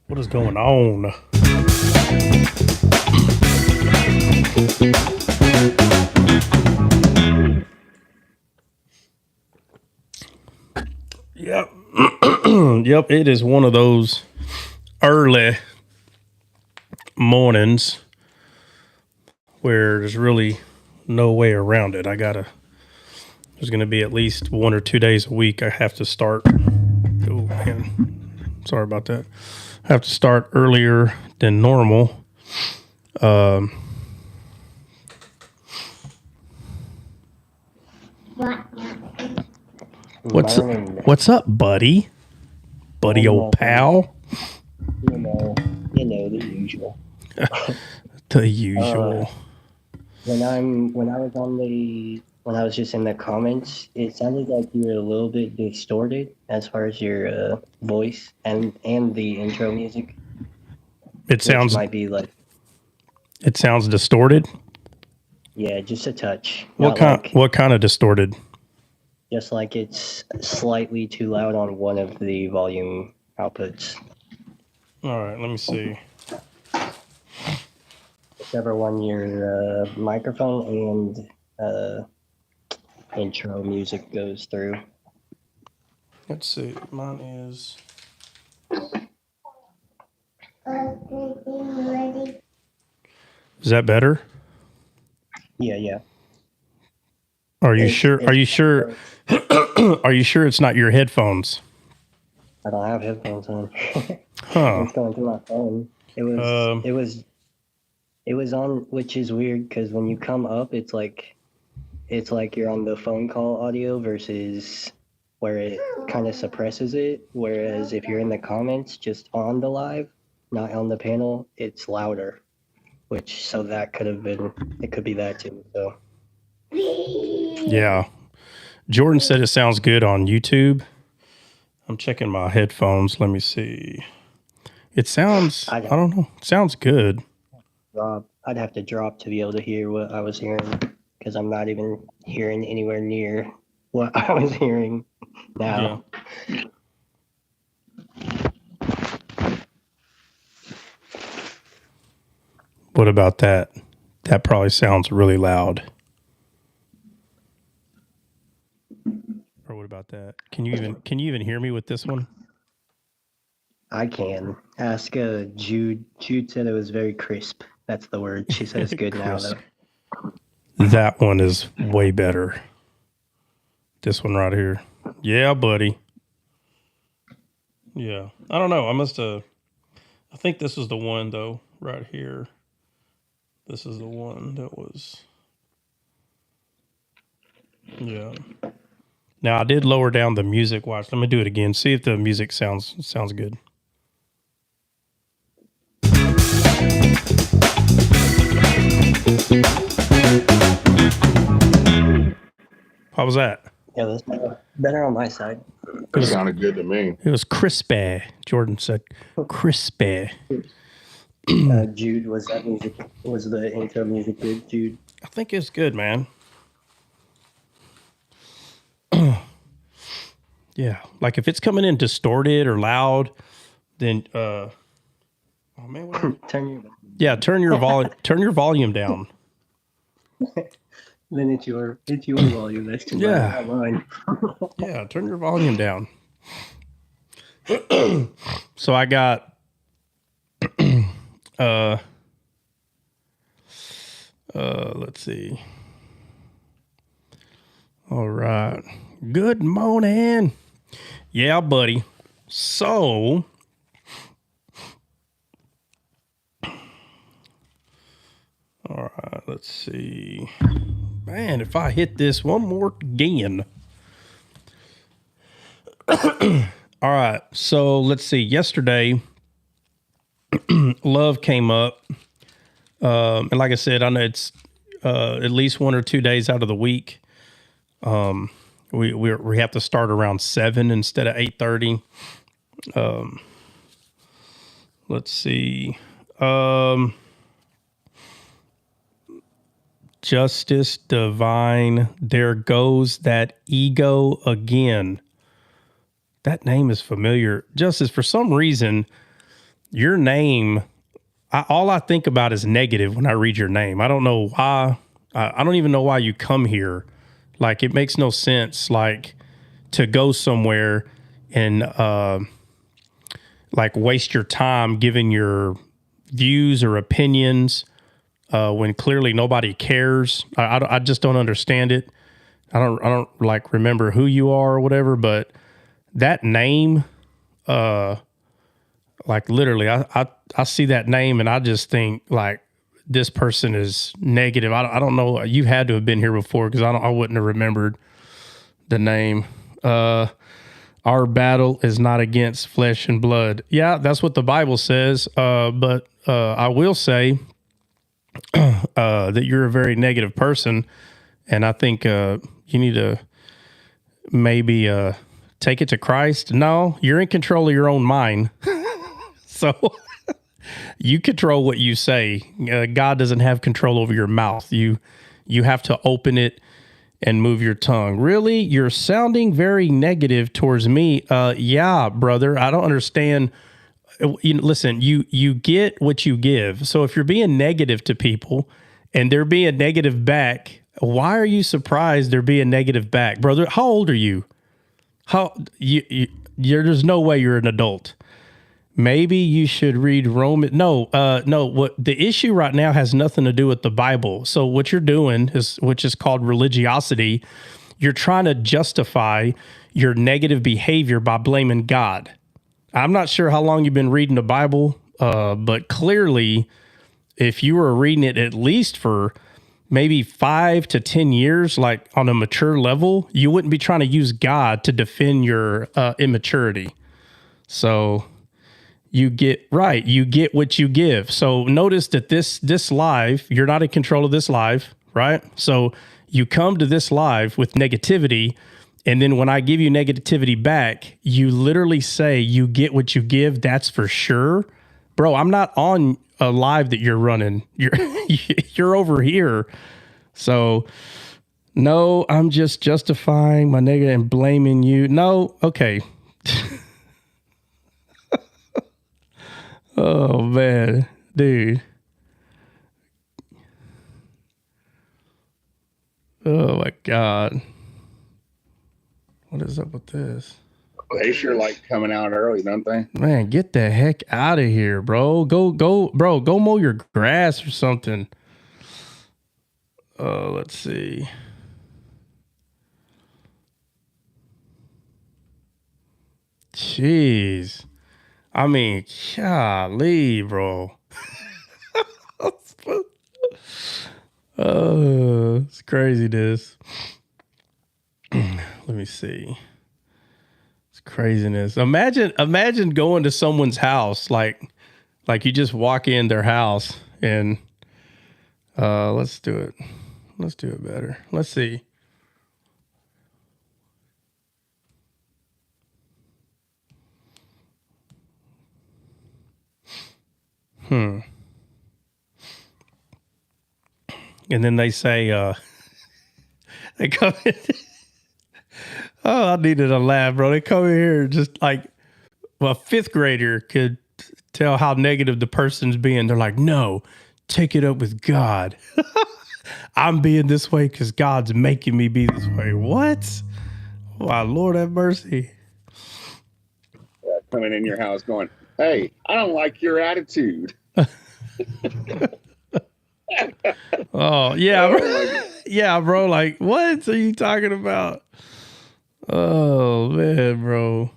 What is going on? Yep. Yep, it is one of those early mornings where there's really no way around it. There's going to be at least 1 or 2 days a week I have to start. Oh, man. Sorry about that. I have to start earlier than normal. What's up, buddy? Buddy, old pal. You know the usual. The usual. When I was just in the comments, it sounded like you were a little bit distorted as far as your voice and the intro music. It might be like, it sounds distorted. Yeah, just a touch. What kind of distorted? Just like it's slightly too loud on one of the volume outputs. All right, let me see. Whichever one your microphone and intro music goes through. Let's see. Mine is. Is that better? Yeah. Are you sure? Are you sure? Are you sure it's not your headphones? I don't have headphones on. Huh. It's going through my phone. It was on, which is weird because when you come up, it's like you're on the phone call audio versus where it kind of suppresses it. Whereas if you're in the comments, just on the live, not on the panel, it's louder. So that could have been. It could be that too. So. Yeah. Jordan said it sounds good on YouTube. I'm checking my headphones. Let me see. It sounds, I don't know. It sounds good. I'd have to drop to be able to hear what I was hearing because I'm not even hearing anywhere near what I was hearing now. Yeah. What about that? That probably sounds really loud. Or what about that? Can you even hear me with this one? I can. Ask Jude. Jude said it was very crisp. That's the word. She said it's good now, though. That one is way better. This one right here. Yeah, buddy. Yeah. I don't know. I think this is the one, though, right here. This is the one that was. Yeah. Now, I did lower down the music. Watch. Let me do it again. See if the music sounds good. How was that? Yeah, that's better on my side. It sounded good to me. It was crispy. Jordan said crispy. Jude, was the intro music good, Jude? I think it's good, man. Yeah, like if it's coming in distorted or loud, then oh man, turn your volume down. Then it's your volume. That's too loud. Not mine. Yeah, turn your volume down. So I got let's see. All right. Good morning. Yeah, buddy. So all right, let's see. Man, if I hit this one more again. All right, so let's see. Yesterday, love came up. And like I said, I know it's at least 1 or 2 days out of the week. We have to start around 7 instead of 8:30. Let's see. Justice Divine, there goes that ego again. That name is familiar. Justice, for some reason, your name, all I think about is negative when I read your name. I don't know why. I don't even know why you come here. Like, it makes no sense, like, to go somewhere and, like, waste your time giving your views or opinions when clearly nobody cares. I just don't understand it. I don't like remember who you are or whatever, but that name, like, literally, I see that name and I just think, like, this person is negative. I don't know. You had to have been here before, because I wouldn't have remembered the name. Our battle is not against flesh and blood. Yeah, that's what the Bible says. But I will say that you're a very negative person, and I think you need to maybe take it to Christ. No, you're in control of your own mind. So you control what you say. God doesn't have control over your mouth. You have to open it and move your tongue. Really? You're sounding very negative towards me. Yeah, brother. I don't understand. Listen, you get what you give. So if you're being negative to people and they're being negative back, why are you surprised they're being negative back? Brother, how old are you? There's no way you're an adult. Maybe you should read Roman. No. What the issue right now has nothing to do with the Bible. So what you're doing is, which is called religiosity, you're trying to justify your negative behavior by blaming God. I'm not sure how long you've been reading the Bible, but clearly, if you were reading it at least for maybe 5 to 10 years, like on a mature level, you wouldn't be trying to use God to defend your immaturity. So you get what you give. So notice that this live, you're not in control of this live, right? So you come to this live with negativity, and then when I give you negativity back, you literally say you get what you give. That's for sure. Bro, I'm not on a live that you're running. You're over here. So no, I'm just justifying my negative and blaming you. No, okay. Oh, man, dude. Oh, my God. What is up with this? They sure like coming out early, don't they? Man, get the heck out of here, bro. Go mow your grass or something. Let's see. Jeez. I mean, golly, bro. Oh, it's craziness. Let me see. It's craziness. Imagine going to someone's house, like you just walk in their house and let's do it. Let's do it better. Let's see. And then they say, they come in. Oh, I needed a laugh, bro. They come in here just like, well, a fifth grader could tell how negative the person's being. They're like, no, take it up with God. I'm being this way because God's making me be this way. What? Wow, Lord have mercy. Coming in your house going, hey, I don't like your attitude. Oh, yeah. Bro. Yeah, bro. Like, what are you talking about? Oh, man, bro.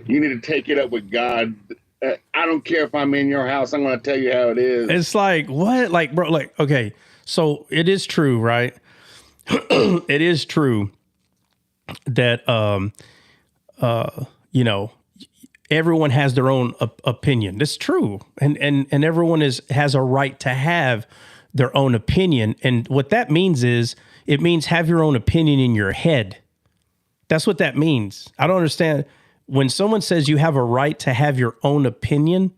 You need to take it up with God. I don't care if I'm in your house. I'm going to tell you how it is. It's like, what? Like, bro, like, okay. So it is true, right? It is true that, you know, everyone has their own opinion. That's true. And everyone has a right to have their own opinion. And what that means is, it means have your own opinion in your head. That's what that means. I don't understand. When someone says you have a right to have your own opinion,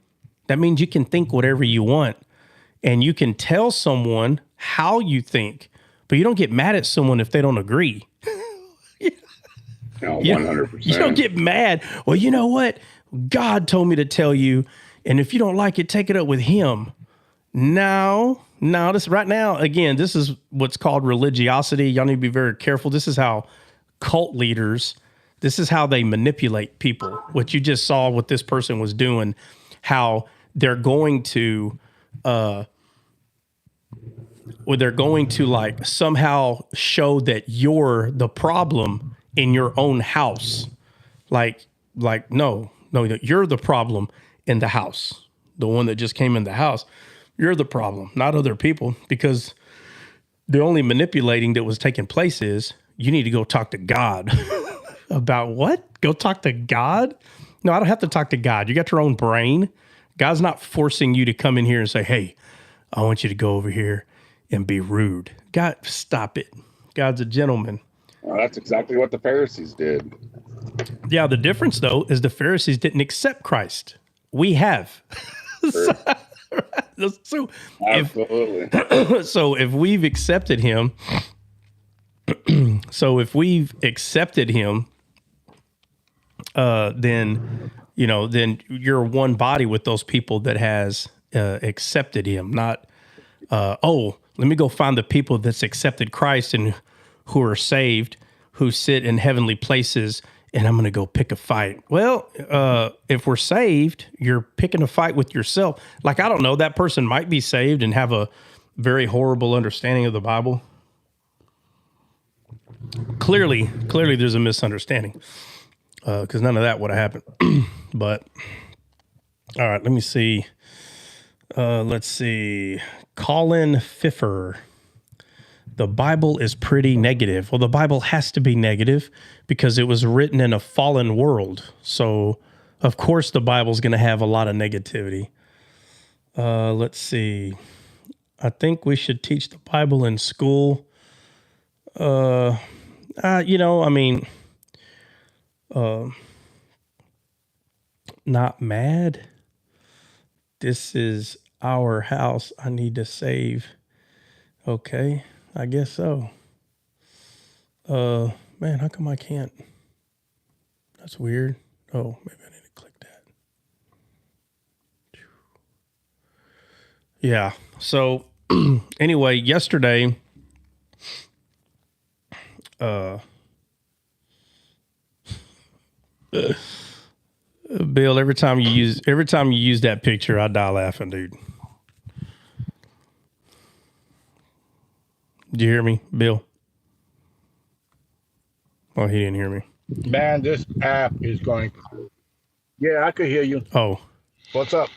that means you can think whatever you want. And you can tell someone how you think, but you don't get mad at someone if they don't agree. No, You 100%. you don't get mad. Well, you know what? God told me to tell you, and if you don't like it, take it up with him. No, this right now, again, this is what's called religiosity. Y'all need to be very careful. This is how cult leaders, this is how they manipulate people. What you just saw what this person was doing, how they're going to like somehow show that you're the problem in your own house. Like no, you're the problem in the house. The one that just came in the house. You're the problem, not other people, because the only manipulating that was taking place is you need to go talk to God. About what? Go talk to God? No, I don't have to talk to God. You got your own brain. God's not forcing you to come in here and say, hey, I want you to go over here and be rude. God, stop it. God's a gentleman. Well, that's exactly what the Pharisees did. Yeah, the difference, though, is the Pharisees didn't accept Christ. We have. So Absolutely. so if we've accepted him, then you're one body with those people that has accepted him. Not let me go find the people that's accepted Christ and who are saved, who sit in heavenly places, and I'm going to go pick a fight. Well, if we're saved, you're picking a fight with yourself. Like, I don't know, that person might be saved and have a very horrible understanding of the Bible. Clearly there's a misunderstanding because none of that would have happened. But, all right, let me see. Let's see. Colin Pfiffer. The Bible is pretty negative. Well, the Bible has to be negative because it was written in a fallen world. So, of course, the Bible's going to have a lot of negativity. Let's see. I think we should teach the Bible in school. Not mad. This is our house. I need to save. Okay. I guess so. Man, how come I can't? That's weird. Oh, maybe I need to click that. Yeah. So anyway, yesterday, Bill, every time you use that picture, I die laughing, dude. Did you hear me, Bill? Oh, he didn't hear me. Man, this app is going. Yeah, I could hear you. Oh, What's up?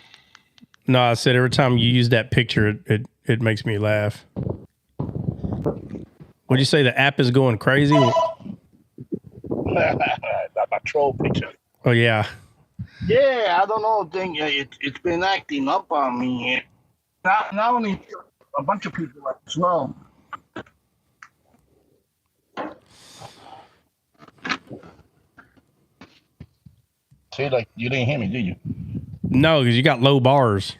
no, I said every time you use that picture, it makes me laugh. Would you say the app is going crazy? That my troll picture. Oh, yeah. Yeah, I don't know. It's been acting up on me. Not only a bunch of people as well. See, like you didn't hear me, did you? No, because you got low bars.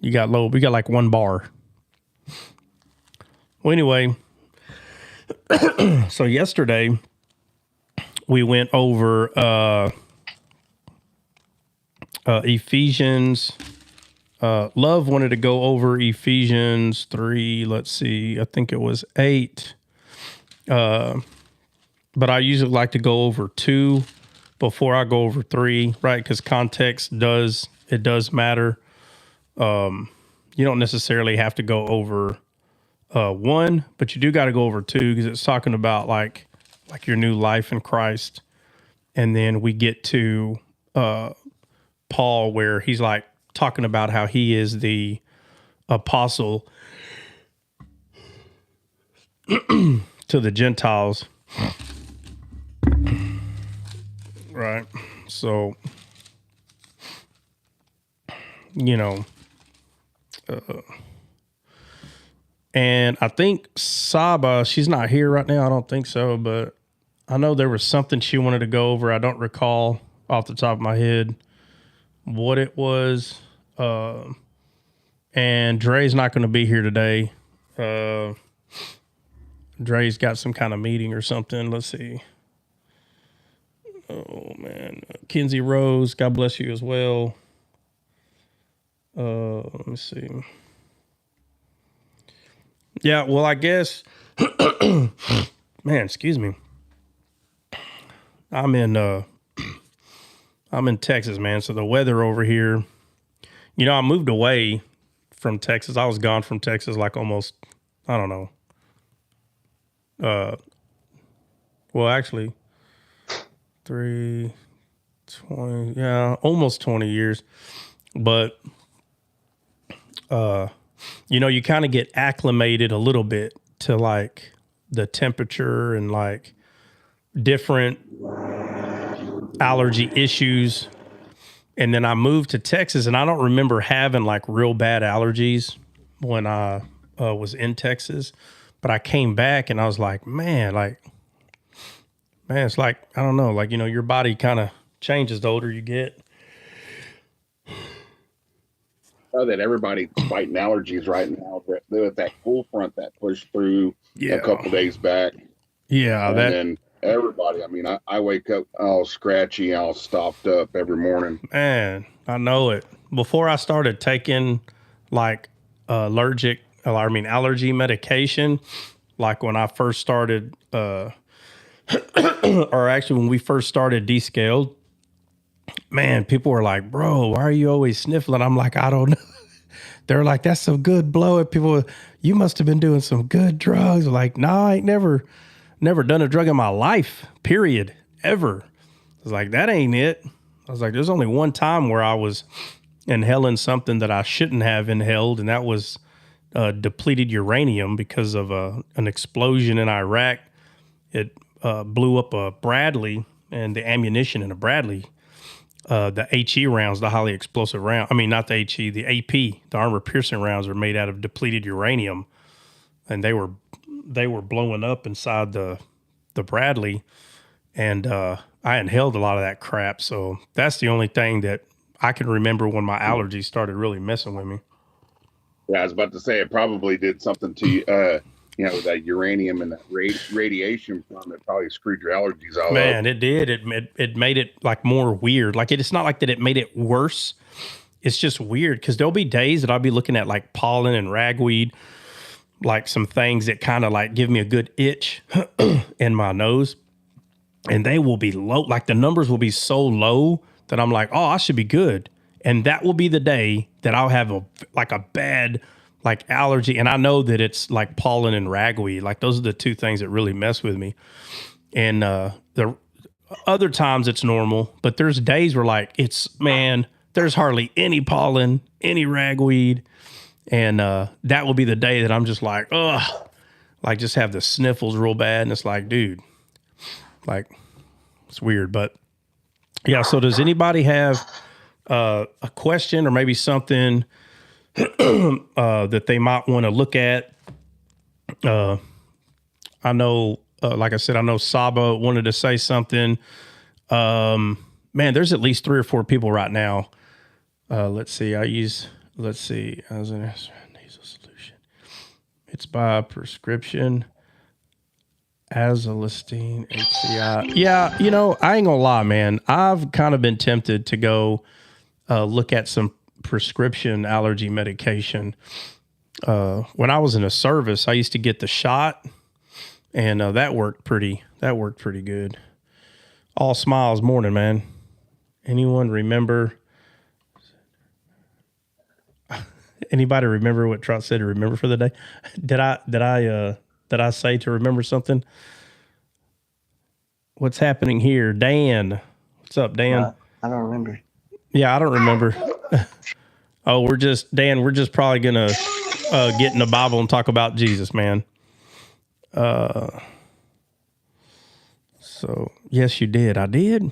We got like one bar. Well, anyway, so yesterday we went over Ephesians. Love wanted to go over Ephesians 3. Let's see. I think it was 8. But I usually like to go over 2 before I go over 3, right? Because context does matter. You don't necessarily have to go over 1, but you do got to go over 2 because it's talking about like your new life in Christ. And then we get to Paul where he's like talking about how he is the apostle to the Gentiles. Right. So, and I think Saba, she's not here right now. I don't think so, but I know there was something she wanted to go over. I don't recall off the top of my head what it was. And Dre's not going to be here today. Dre's got some kind of meeting or something. Let's see. Oh man, Kinsey Rose, God bless you as well. Let me see. Yeah, well, I guess, man, excuse me. I'm in Texas, man. So the weather over here, I moved away from Texas. I was gone from Texas like almost, I don't know. Well, actually, 20, yeah, almost 20 years. But, you kind of get acclimated a little bit to like the temperature and like different allergy issues. And then I moved to Texas, and I don't remember having like real bad allergies when I was in Texas. But I came back and I was like, man, it's like, I don't know, like, your body kind of changes the older you get. Know that everybody's fighting allergies right now. With that cool front that pushed through a couple days back. Yeah, and then everybody. I mean, I wake up all scratchy, all stopped up every morning. Man, I know it. Before I started taking like allergy medication, like when I first started, or actually when we first started descaled, man, people were like, bro, why are you always sniffling? I'm like, I don't know. They're like, that's some good blow. People, you must have been doing some good drugs. Like, no, I ain't never done a drug in my life, period, ever. I was like, that ain't it. I was like, there's only one time where I was inhaling something that I shouldn't have inhaled, and that was depleted uranium because of an explosion in Iraq. It blew up a Bradley, and the ammunition in a Bradley, the HE rounds, the highly explosive round. I mean, not the HE, the AP, the armor-piercing rounds are made out of depleted uranium, and they were blowing up inside the Bradley, and I inhaled a lot of that crap. So that's the only thing that I can remember when my allergies started really messing with me. Yeah, I was about to say it probably did something to you. That uranium and that radiation from it probably screwed your allergies all up. Man, it did. It made it like more weird. Like it's not like that it made it worse. It's just weird because there'll be days that I'll be looking at like pollen and ragweed, like some things that kind of like give me a good itch in my nose. And they will be low. Like the numbers will be so low that I'm like, oh, I should be good. And that will be the day that I'll have a bad like allergy. And I know that it's like pollen and ragweed. Like those are the two things that really mess with me. And the other times it's normal, but there's days where like there's hardly any pollen, any ragweed. And that will be the day that I'm just like, ugh, like just have the sniffles real bad. And it's like, dude, like it's weird. But yeah, so does anybody have a question or maybe something that they might want to look at? I know, like I said, I know Saba wanted to say something. Man, there's at least 3 or 4 people right now. Let's see. As an nasal solution. It's by prescription. Azolistine, HCI. Yeah, I ain't gonna lie, man. I've kind of been tempted to go look at some prescription allergy medication. When I was in a service, I used to get the shot, and that worked pretty good. All smiles morning, man. Anyone remember? Anybody remember what Trot said to remember for the day? Did I say to remember something? What's happening here? Dan. What's up, Dan? I don't remember. Yeah, I don't remember. Oh, we're just probably going to get in the Bible and talk about Jesus, man. So, yes, you did. I did.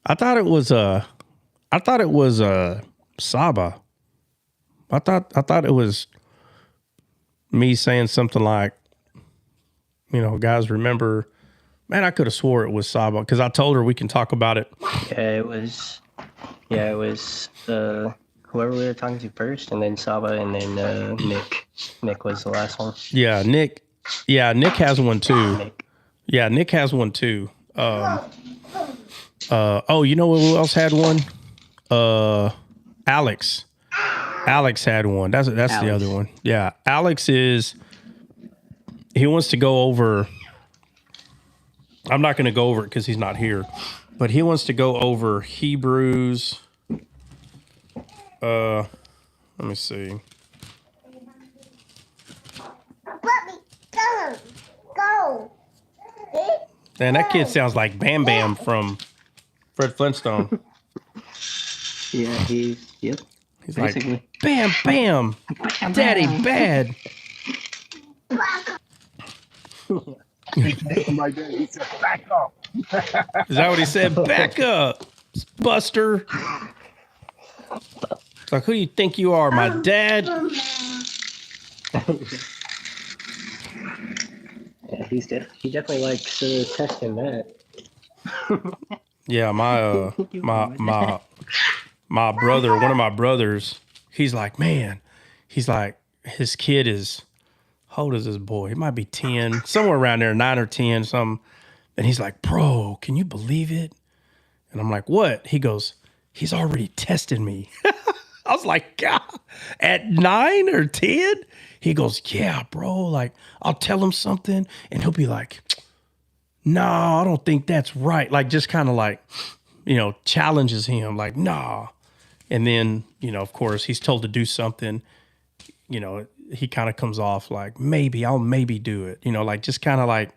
I thought it was Saba. I thought it was me saying something like, guys, remember, man, I could have swore it was Saba because I told her we can talk about it. Yeah, it was whoever we were talking to first, and then Saba, and then Nick. Nick was the last one. Yeah, Nick. Yeah, Nick has one too. Nick. Yeah, Nick has one too. Oh, you know who else had one? Alex. Alex had one. That's the Alex. other one. Yeah, Alex he wants to go over. I'm not going to go over it because he's not here, but he wants to go over Hebrews. Let me see. Go. Man, that kid sounds like Bam Bam from Fred Flintstone. Yeah, he's basically. Like, Bam Bam, Daddy bad. Like that. He said, back up. Is that what he said? Back up, Buster. It's like, who do you think you are, my dad? Yeah, he definitely likes testing that. Yeah, my brother, one of my brothers, he's like, man, he's like, his kid is, how old is this boy? He might be 10, somewhere around there, 9 or 10, something. And he's like, bro, can you believe it? And I'm like, what? He goes, he's already tested me. I was like, God, at 9 or 10? He goes, yeah, bro. Like, I'll tell him something and he'll be like, no, I don't think that's right. Like, just kind of like, challenges him like, nah. And then, of course, he's told to do something, he kind of comes off like, I'll maybe do it. Like just kind of like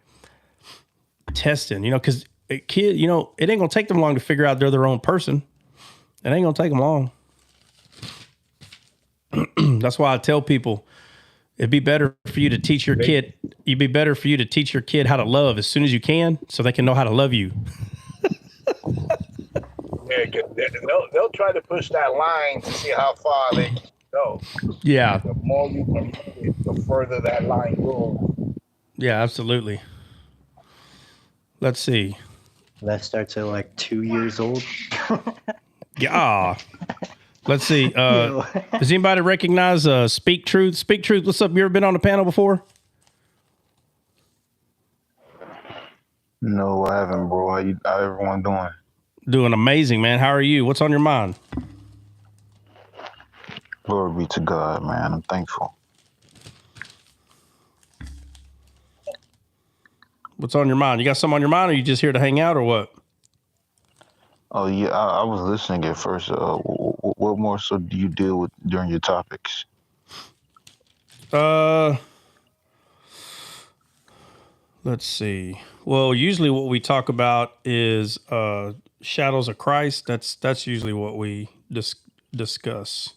testing, because a kid, it ain't gonna take them long to figure out they're their own person. It ain't gonna take them long. That's why I tell people it'd be better for you to teach your kid. It'd be better for you to teach your kid how to love as soon as you can, so they can know how to love you. Yeah, 'cause they'll try to push that line to see how far they can go. Yeah. The more you can push it, the further that line goes. Yeah, absolutely. Let's see. That starts at like 2 years old. Yeah. Let's see. Does anybody recognize Speak Truth? Speak Truth, what's up? You ever been on the panel before? No, I haven't, bro. How everyone doing? Doing amazing, man. How are you? What's on your mind? Glory be to God, man. I'm thankful. What's on your mind? You got something on your mind, or you just here to hang out, or what? Oh, yeah, I was listening at first. What more so do you deal with during your topics? Let's see. Well, usually what we talk about is shadows of Christ. That's usually what we discuss.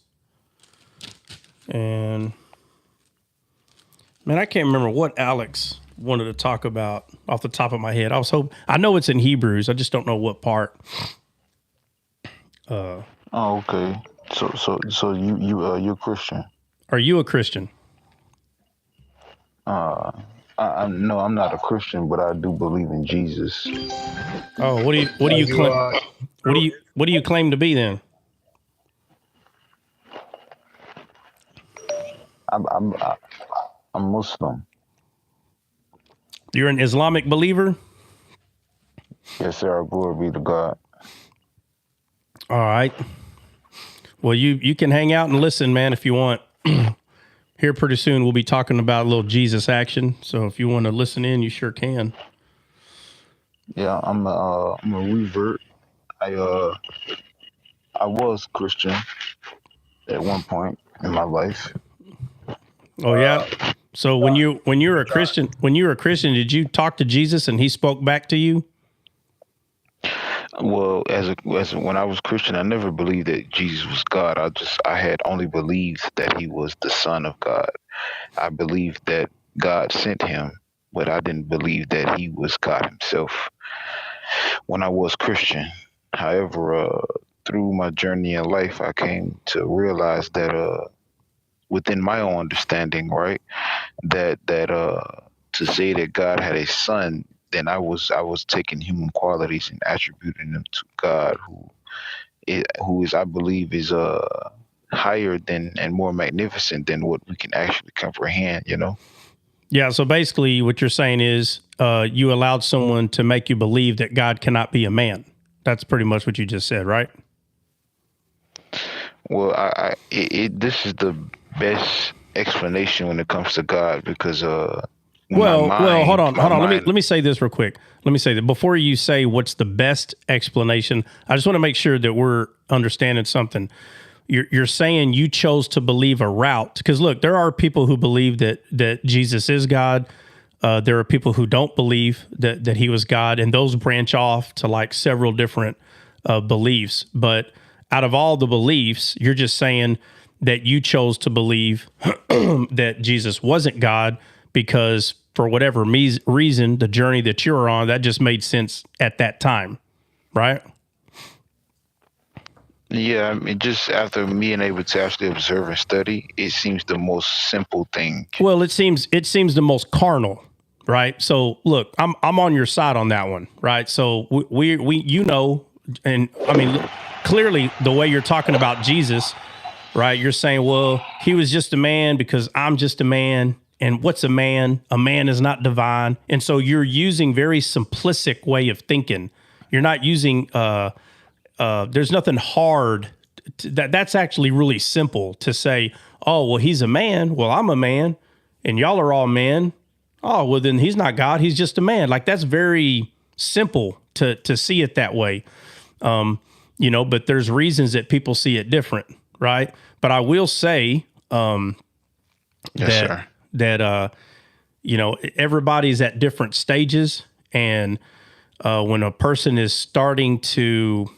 And man, I can't remember what Alex wanted to talk about off the top of my head. I know it's in Hebrews. I just don't know what part. Oh, okay. So you're Christian. Are you a Christian? No, I'm not a Christian, but I do believe in Jesus. Oh, what do you claim? What do you claim to be then? I'm Muslim. You're an Islamic believer? Yes, sir. Glory be to God. All right. Well, you can hang out and listen, man, if you want. Here pretty soon we'll be talking about a little Jesus action. So if you want to listen in, you sure can. Yeah, I'm a revert. I was Christian at one point in my life. Oh yeah. So when you were a Christian, did you talk to Jesus and he spoke back to you? Well, as when I was Christian, I never believed that Jesus was God. I had only believed that he was the Son of God. I believed that God sent him, but I didn't believe that he was God himself when I was Christian. However, through my journey in life, I came to realize that within my own understanding, right, that to say that God had a son, then I was taking human qualities and attributing them to God, who is, I believe, is higher than and more magnificent than what we can actually comprehend. Yeah. So basically, what you're saying is you allowed someone to make you believe that God cannot be a man. That's pretty much what you just said, right? Well, this is the best explanation when it comes to God because Well, hold on. mind. Let me say this real quick. Let me say that before you say what's the best explanation, I just want to make sure that we're understanding something. You're saying you chose to believe a route because look, there are people who believe that Jesus is God. There are people who don't believe that he was God, and those branch off to like several different beliefs. But out of all the beliefs, you're just saying that you chose to believe that Jesus wasn't God because for whatever reason, the journey that you're on, that just made sense at that time, right? Yeah, I mean, just after being able to actually observe and study, it seems the most simple thing. Well, it seems the most carnal, right? So look, I'm on your side on that one, right? So we you know, and I mean, look, clearly the way you're talking about Jesus, right? You're saying, well, he was just a man because I'm just a man. And what's a man? A man is not divine. And so you're using very simplistic way of thinking. You're not using there's nothing hard. That's actually really simple to say, oh, well, he's a man. Well, I'm a man. And y'all are all men. Oh, well, then he's not God. He's just a man. Like, that's very simple to see it that way. You know, but there's reasons that people see it different, right? But I will say Yes, that you know, everybody's at different stages. And when a person is starting to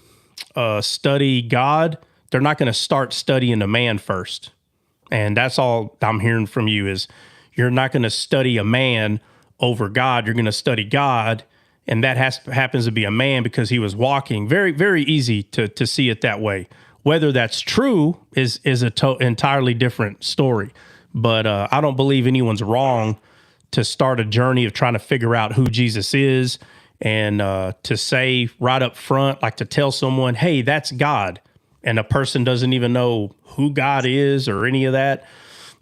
study God, they're not going to start studying a man first. And that's all I'm hearing from you is you're not going to study a man over God. You're going to study God. And that happens to be a man because he was walking. Very, very easy to see it that way. Whether that's true is entirely different story. But I don't believe anyone's wrong to start a journey of trying to figure out who Jesus is. And to say right up front, like to tell someone, hey, that's God. And a person doesn't even know who God is or any of that.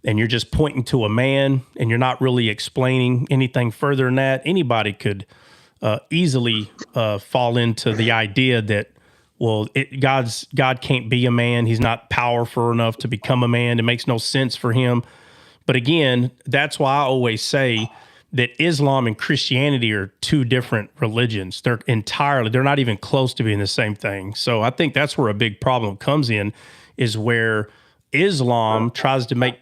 And you're just pointing to a man and you're not really explaining anything further than that. Anybody could easily fall into the idea that, well, God can't be a man. He's not powerful enough to become a man. It makes no sense for him. But again, that's why I always say that Islam and Christianity are two different religions. They're not even close to being the same thing. So I think that's where a big problem comes in, is where Islam tries to make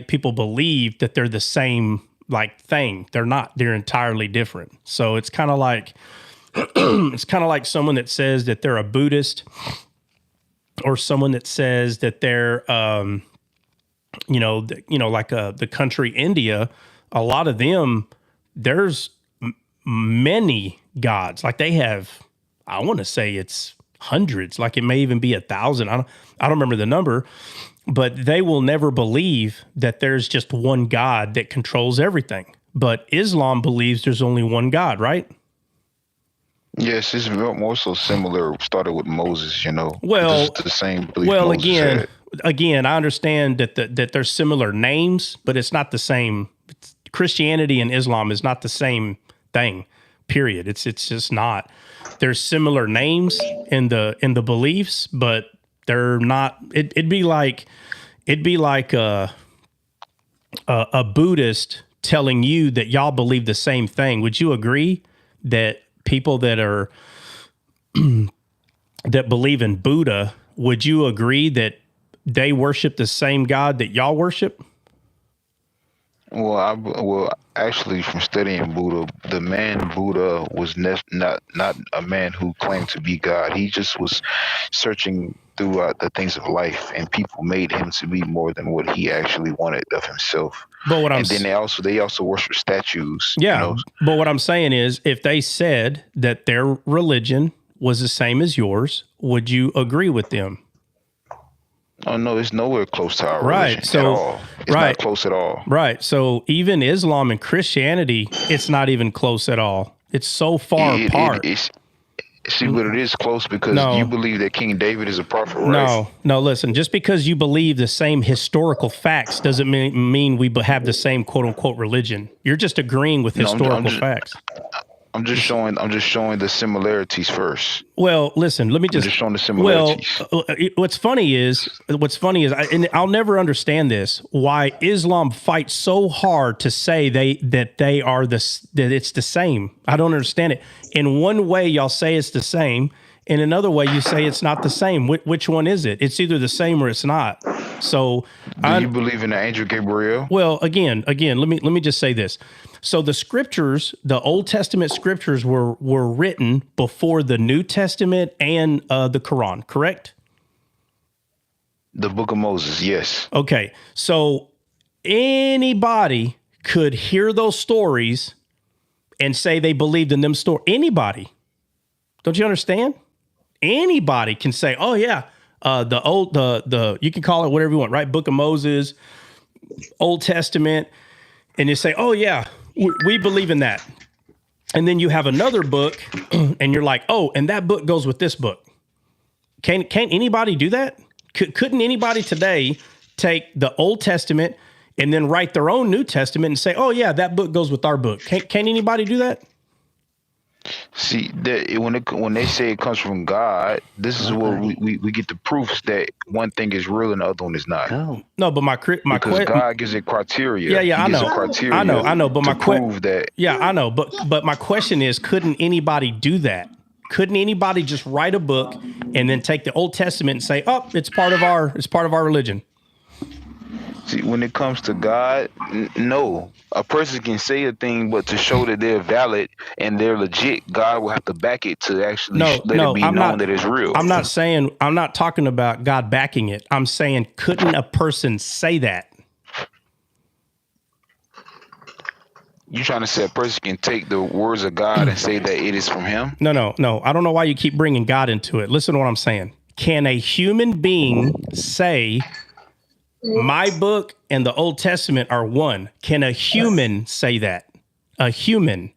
people believe that they're the same like thing. They're not. They're entirely different. So it's kind of like someone that says that they're a Buddhist, or someone that says that they're like the country India. A lot of them, there's many gods. Like they have, I want to say it's hundreds. Like it may even be 1,000. I don't remember the number, but they will never believe that there's just one God that controls everything. But Islam believes there's only one God, right? Yes, it's more so similar. Started with Moses, you know. Well, this is the same belief. Well, Moses again, I understand that there's similar names, but it's not the same. Christianity and Islam is not the same thing. Period. It's just not. There's similar names in the beliefs, but they're not. It'd be like a Buddhist telling you that y'all believe the same thing. Would you agree that people that are that believe in Buddha, would you agree that they worship the same God that y'all worship? Well, actually, from studying Buddha, the man Buddha was not a man who claimed to be God. He just was searching throughout the things of life, and people made him to be more than what he actually wanted of himself. But then they also worship statues. Yeah, you know? But what I'm saying is, if they said that their religion was the same as yours, would you agree with them? Oh no, it's nowhere close to our right. religion So, at all. It's not close at all. Right. So even Islam and Christianity, it's not even close at all. It's so far apart. See, but it is close because No. you believe that King David is a prophet, right? No, listen, just because you believe the same historical facts doesn't mean we have the same quote unquote religion. You're just agreeing with historical facts. I'm just showing the similarities first. Well, listen, let me I'm just showing the similarities. Well, what's funny is, and I'll never understand this, why Islam fights so hard to say that it's the same. I don't understand it. In one way, y'all say it's the same. In another way, you say it's not the same. Which one is it? It's either the same or it's not. So, do you believe in the angel Gabriel? Well, again, let me just say this. So the scriptures, the Old Testament scriptures were written before the New Testament and the Quran, correct? The Book of Moses, yes. Okay, so anybody could hear those stories and say they believed in them stories. Anybody. Don't you understand? Anybody can say, oh yeah, the you can call it whatever you want, right? Book of Moses, Old Testament, and you say, oh yeah, we believe in that. And then you have another book and you're like, oh, and that book goes with this book. Can't anybody do that? Couldn't anybody today take the Old Testament and then write their own New Testament and say, oh yeah, that book goes with our book? Can't anybody do that? See, when they say it comes from God, this is where we get the proofs that one thing is real and the other one is not. No, but because God gives it criteria. Yeah, I know. I know. But I know. But my question is, couldn't anybody do that? Couldn't anybody just write a book and then take the Old Testament and say, oh, it's part of our religion? See, when it comes to God, no. A person can say a thing, but to show that they're valid and they're legit, God will have to back it to actually let it be known that it's real. I'm not talking about God backing it. I'm saying, couldn't a person say that? You trying to say a person can take the words of God and say that it is from him? No. I don't know why you keep bringing God into it. Listen to what I'm saying. Can a human being say my book and the Old Testament are one? Can a human say that? A human.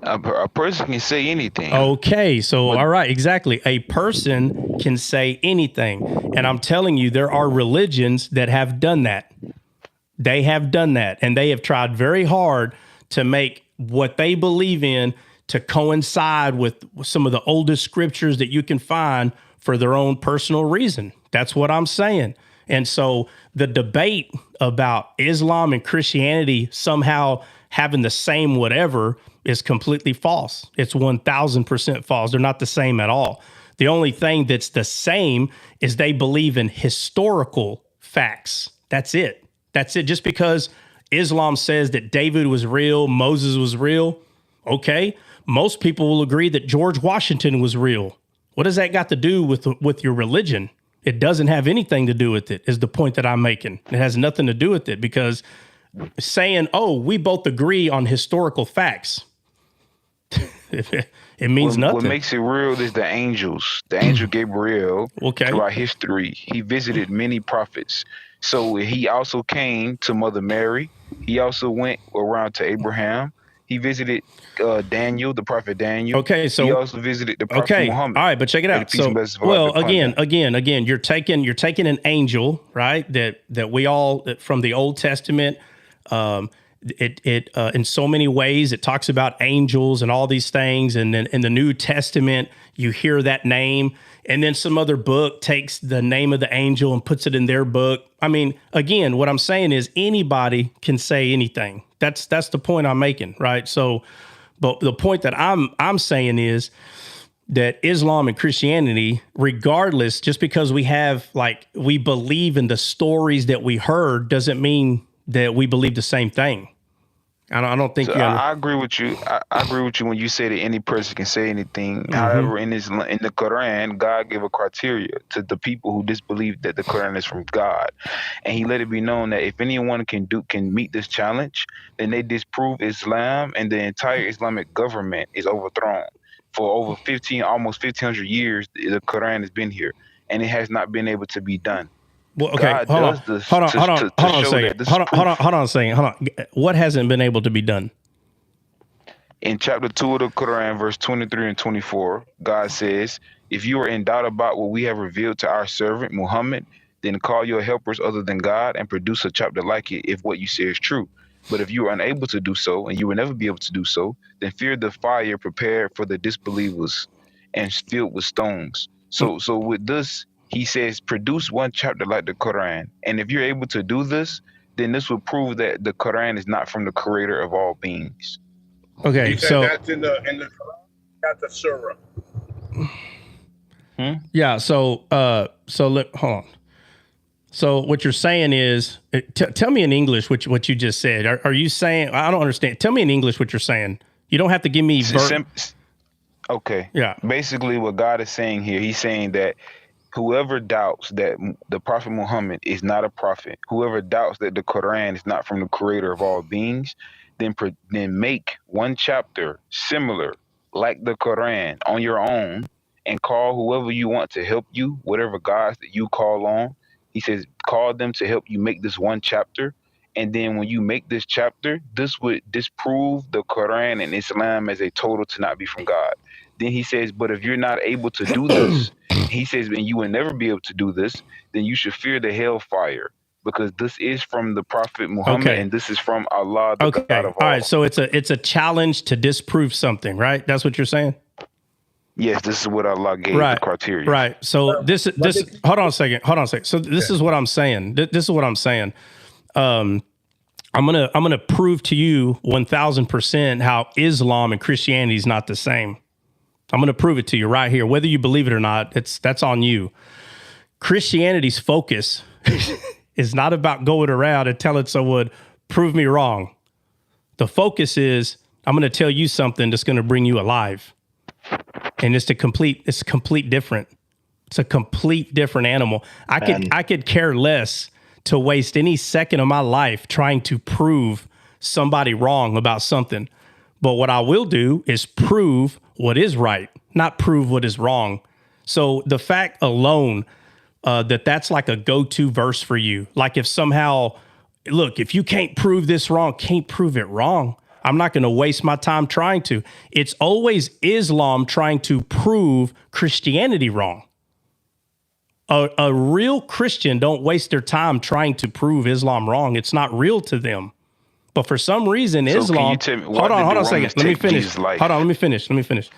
A person can say anything. Okay, so all right, exactly. A person can say anything. And I'm telling you, there are religions that have done that. They have done that. And they have tried very hard to make what they believe in to coincide with some of the oldest scriptures that you can find for their own personal reason. That's what I'm saying. And so the debate about Islam and Christianity somehow having the same whatever is completely false. It's 1000% false. They're not the same at all. The only thing that's the same is they believe in historical facts. That's it. Just because Islam says that David was real, Moses was real, okay, most people will agree that George Washington was real. What does that got to do with your religion? It doesn't have anything to do with it, is the point that I'm making. It has nothing to do with it, because saying, oh, we both agree on historical facts, it means nothing. What makes it real is the angels. The angel Gabriel, throughout history, he visited many prophets. So he also came to Mother Mary. He also went around to Abraham. He visited Daniel, the prophet Daniel. Okay, so he also visited the prophet Muhammad. All right, but check it out. So, well, again, you're taking an angel, right? That we all from the Old Testament. It in so many ways it talks about angels and all these things, and then in the New Testament you hear that name, and then some other book takes the name of the angel and puts it in their book. I mean, again, what I'm saying is anybody can say anything. That's the point I'm making, right? So, but the point that I'm saying is that Islam and Christianity, regardless, just because we believe in the stories that we heard, doesn't mean that we believe the same thing. I don't think I agree with you. I agree with you when you say that any person can say anything. Mm-hmm. However, in the Quran, God gave a criteria to the people who disbelieve that the Quran is from God, and He let it be known that if anyone can meet this challenge, then they disprove Islam, and the entire Islamic government is overthrown. For over almost 1,500 years, the Quran has been here, and it has not been able to be done. Well, okay, hold on a second. What hasn't been able to be done? In chapter 2 of the Quran, verse 23 and 24, God says, if you are in doubt about what we have revealed to our servant Muhammad, then call your helpers other than God and produce a chapter like it if what you say is true. But if you are unable to do so, and you will never be able to do so, then fear the fire prepared for the disbelievers and filled with stones. So with this, he says, produce one chapter like the Quran. And if you're able to do this, then this will prove that the Quran is not from the creator of all beings. Okay, He said so that's in the Quran, that's a surah. yeah, so hold on. So what you're saying is, tell me in English what you just said. Are you saying, I don't understand. Tell me in English what you're saying. You don't have to give me Okay. Yeah. Basically, what God is saying here, he's saying that whoever doubts that the Prophet Muhammad is not a prophet, whoever doubts that the Quran is not from the creator of all beings, then make one chapter similar like the Quran on your own and call whoever you want to help you, whatever gods that you call on. He says, call them to help you make this one chapter. And then when you make this chapter, this would disprove the Quran and Islam as a total to not be from God. Then he says, but if you're not able to do this, he says, and you will never be able to do this, then you should fear the hellfire, because this is from the Prophet Muhammad, and this is from Allah, the God of all. All right, so it's a challenge to disprove something, right? That's what you're saying? Yes, this is what Allah gave the criteria. Right. So this hold on a second. So this is what I'm saying. This is what I'm saying. I'm gonna prove to you 1,000% how Islam and Christianity is not the same. I'm gonna prove it to you right here, whether you believe it or not. That's on you. Christianity's focus is not about going around and telling someone, prove me wrong. The focus is, I'm gonna tell you something that's gonna bring you alive. And it's complete different. It's a complete different animal. I could care less to waste any second of my life trying to prove somebody wrong about something. But what I will do is prove what is right, not prove what is wrong. So the fact alone that's like a go-to verse for you. Like if somehow, look, if you can't prove this wrong, can't prove it wrong. I'm not going to waste my time trying to. It's always Islam trying to prove Christianity wrong. A real Christian don't waste their time trying to prove Islam wrong. It's not real to them. But for some reason, so Islam. Hold on a second. Let me finish. Let me finish.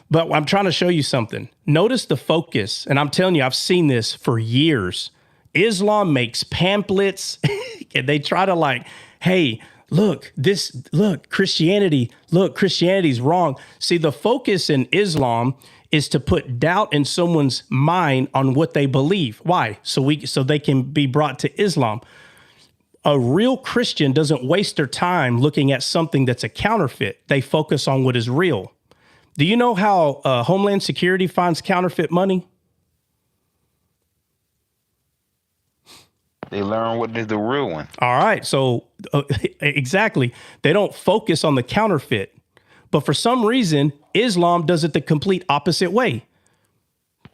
But I'm trying to show you something. Notice the focus. And I'm telling you, I've seen this for years. Islam makes pamphlets and they try to like, hey, look, Christianity's wrong. See, the focus in Islam is to put doubt in someone's mind on what they believe. Why? So they can be brought to Islam. A real Christian doesn't waste their time looking at something that's a counterfeit. They focus on what is real. Do you know how Homeland Security finds counterfeit money? They learn what is the real one. All right. So exactly. They don't focus on the counterfeit. But for some reason, Islam does it the complete opposite way.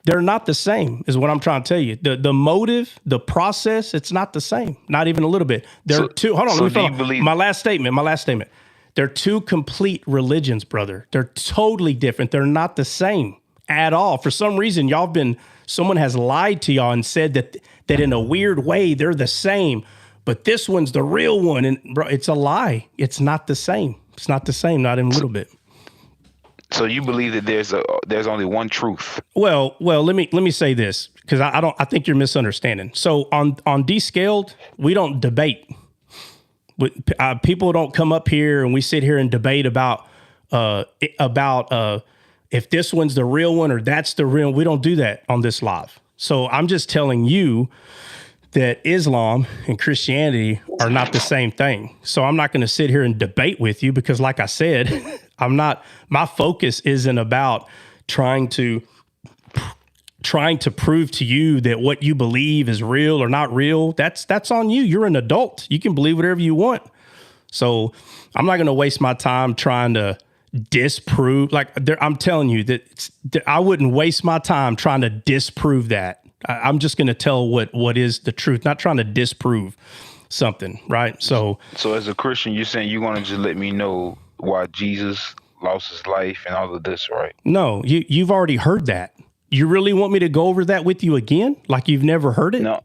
They're not the same, is what I'm trying to tell you. The motive, the process, it's not the same. Not even a little bit. My last statement. They're two complete religions, brother. They're totally different. They're not the same at all. For some reason, someone has lied to y'all and said that in a weird way, they're the same. But this one's the real one. And bro, it's a lie. It's not the same. It's not the same, not even a little bit. So you believe that there's only one truth? Well, let me say this, because I think you're misunderstanding. So on Descaled, we don't debate. People don't come up here and we sit here and debate about if this one's the real one or that's the real. We don't do that on this live. So I'm just telling you that Islam and Christianity are not the same thing. So I'm not going to sit here and debate with you because, like I said, my focus isn't about trying to prove to you that what you believe is real or not real. That's on you. You're an adult. You can believe whatever you want. So I'm not going to waste my time trying to disprove. I'm telling you that I wouldn't waste my time trying to disprove that. I'm just going to tell what is the truth, not trying to disprove something, right? So as a Christian, you're saying you're going to just let me know why Jesus lost his life and all of this, right? No, you've already heard that. You really want me to go over that with you again? Like you've never heard it? No,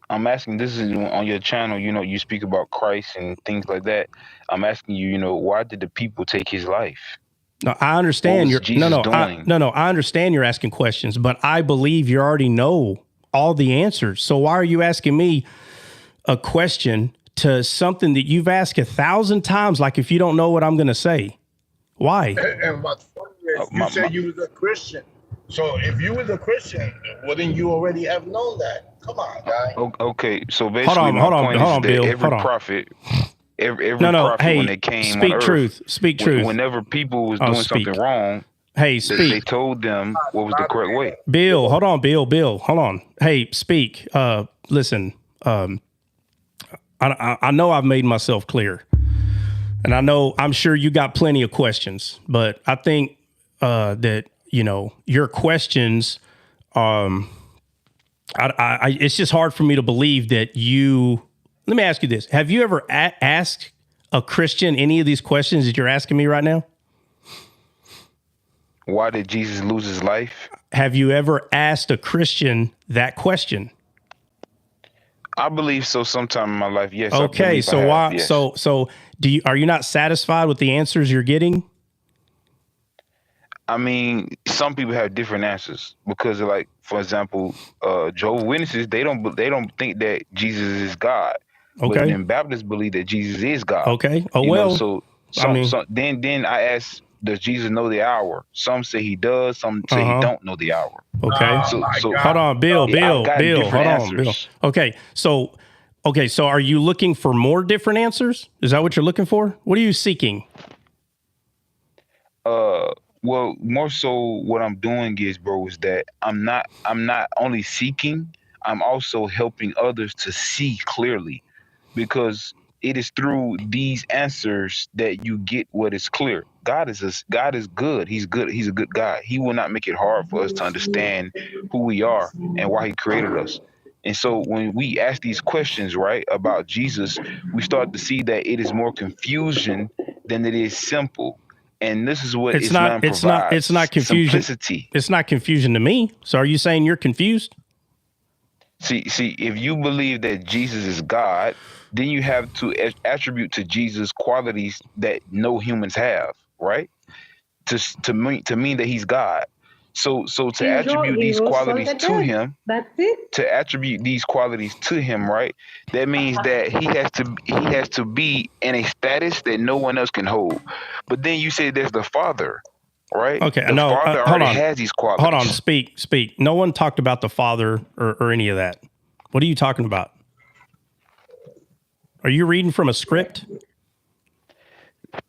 I'm asking, this is on your channel, you speak about Christ and things like that. I'm asking you, why did the people take his life? No, I understand What was you're Jesus doing? I understand you're asking questions, but I believe you already know all the answers. So why are you asking me a question to something that you've asked 1,000 times? Like if you don't know what I'm going to say, why? And what's funny is you said you was a Christian. So if you was a Christian, wouldn't you already have known that? Come on, guy. Okay, so basically my point is that Bill, every prophet, every no, prophet hey, when they came speak on truth, earth, speak truth. whenever people was doing something wrong, hey, they speak. told them what was the correct way. Bill, hold on, Bill, hold on. Hey, speak. Listen, I know I've made myself clear, and I'm sure you got plenty of questions, but I think that your questions, it's just hard for me to believe that you. Let me ask you this: have you ever asked a Christian any of these questions that you're asking me right now? Why did Jesus lose his life? Have you ever asked a Christian that question? I believe so. Sometime in my life, yes. Okay, so why? Yes. So are you not satisfied with the answers you're getting? I mean, some people have different answers because, like, for example, Jehovah's Witnesses, they don't think that Jesus is God. Okay. But then Baptists believe that Jesus is God. Okay. Oh, then I ask, does Jesus know the hour? Some say he does. Some say he don't know the hour. Okay. So hold on, Bill. Hold on, Bill. Okay. So are you looking for more different answers? Is that what you're looking for? What are you seeking? Well, more so what I'm doing is, bro, is that I'm not only seeking, I'm also helping others to see clearly, because it is through these answers that you get what is clear. God is good. He's good. He's a good God. He will not make it hard for us to understand who we are and why he created us. And so when we ask these questions, right, about Jesus, we start to see that it is more confusion than it is simple. And this is what Islam provides. It's not confusion. Simplicity. It's not confusion to me. So are you saying you're confused? See, if you believe that Jesus is God, then you have to attribute to Jesus qualities that no humans have, right? To mean that he's God. So to attribute these qualities to him, that's it. To attribute these qualities to him, right? That means that he has to be in a status that no one else can hold. But then you say there's the Father, right? Okay, the Father already has these qualities. Hold on, speak. No one talked about the Father or any of that. What are you talking about? Are you reading from a script?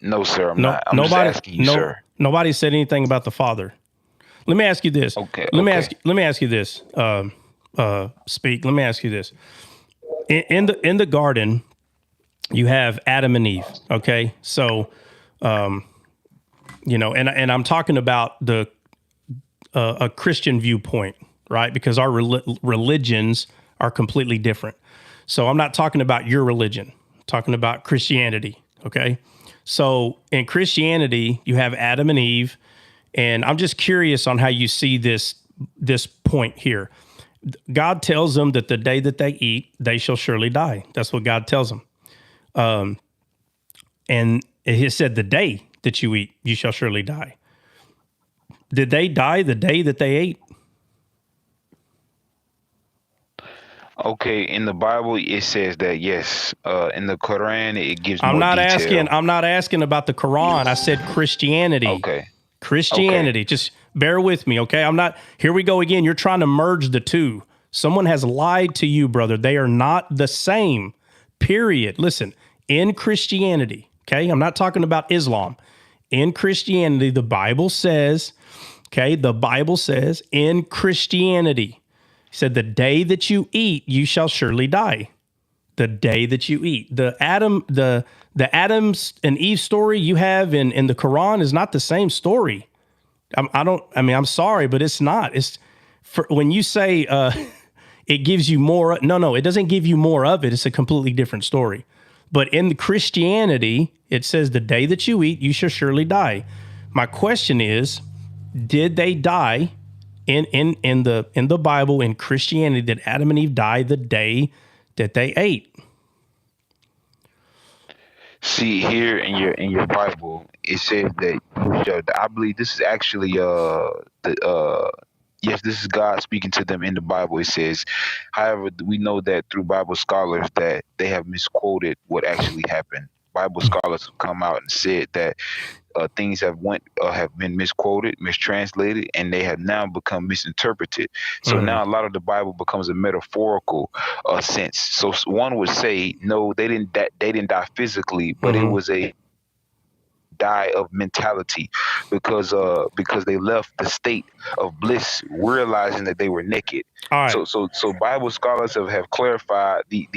No, sir. I'm not. I'm just asking you, sir. Nobody said anything about the Father. Let me ask you this. Okay. Let me ask you this. Speak. Let me ask you this. In the garden, you have Adam and Eve. Okay, so and I'm talking about a Christian viewpoint, right? Because our religions are completely different. So I'm not talking about your religion. I'm talking about Christianity. Okay, so in Christianity, you have Adam and Eve. And I'm just curious on how you see this point here. God tells them that the day that they eat, they shall surely die. That's what God tells them. And he said, the day that you eat, you shall surely die. Did they die the day that they ate? Okay, in the Bible it says that yes. In the Quran it gives more detail. I'm not asking about the Quran. I said Christianity. Okay. Christianity. Okay. Just bear with me, okay? Here we go again. You're trying to merge the two. Someone has lied to you, brother. They are not the same, period. Listen, in Christianity, okay? I'm not talking about Islam. In Christianity, the Bible says, in Christianity, he said, the day that you eat, you shall surely die. The day that you eat. The Adam's and Eve story you have in the Quran is not the same story. I'm sorry, but it's not. It's when you say it gives you more. No, it doesn't give you more of it. It's a completely different story. But in the Christianity, it says the day that you eat, you shall surely die. My question is, did they die in the Bible, in Christianity, did Adam and Eve die the day that they ate? See here in your Bible, it says that I believe this is actually yes, this is God speaking to them in the Bible. It says, however, we know that through Bible scholars that they have misquoted what actually happened. Bible scholars have come out and said that things have been misquoted, mistranslated, and they have now become misinterpreted. So now a lot of the Bible becomes a metaphorical sense. So one would say, no, they didn't die physically, but it was a die of mentality, because they left the state of bliss realizing that they were naked. All right. So Bible scholars have clarified these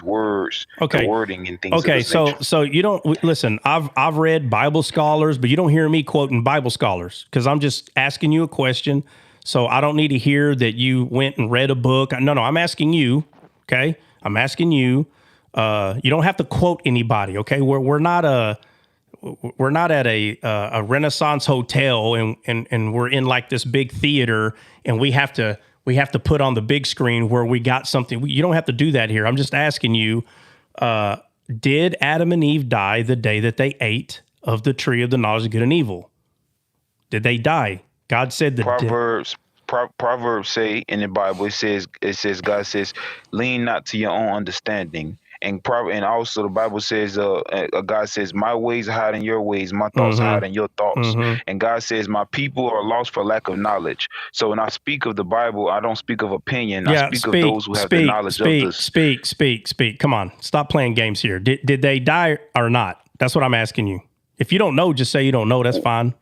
words, Okay. the wording and things. Okay, of this nature. so you don't listen. I've read Bible scholars, but you don't hear me quoting Bible scholars because I'm just asking you a question. So I don't need to hear that you went and read a book. No, I'm asking you. Okay, I'm asking you. You don't have to quote anybody. Okay, we're not at a Renaissance hotel and we're in like this big theater and we have to put on the big screen where we got something. You don't have to do that here. I'm just asking you, did Adam and Eve die the day that they ate of the tree of the knowledge of good and evil? Did they die? God said that. Proverbs say in the Bible, it says God says, lean not to your own understanding. And also the Bible says, God says, my ways are higher than your ways, my thoughts are higher than your thoughts. And God says, my people are lost for lack of knowledge. So when I speak of the Bible, I don't speak of opinion. I speak of those who have the knowledge of this. Speak. Come on, stop playing games here. Did they die or not? That's what I'm asking you. If you don't know, just say you don't know. That's fine.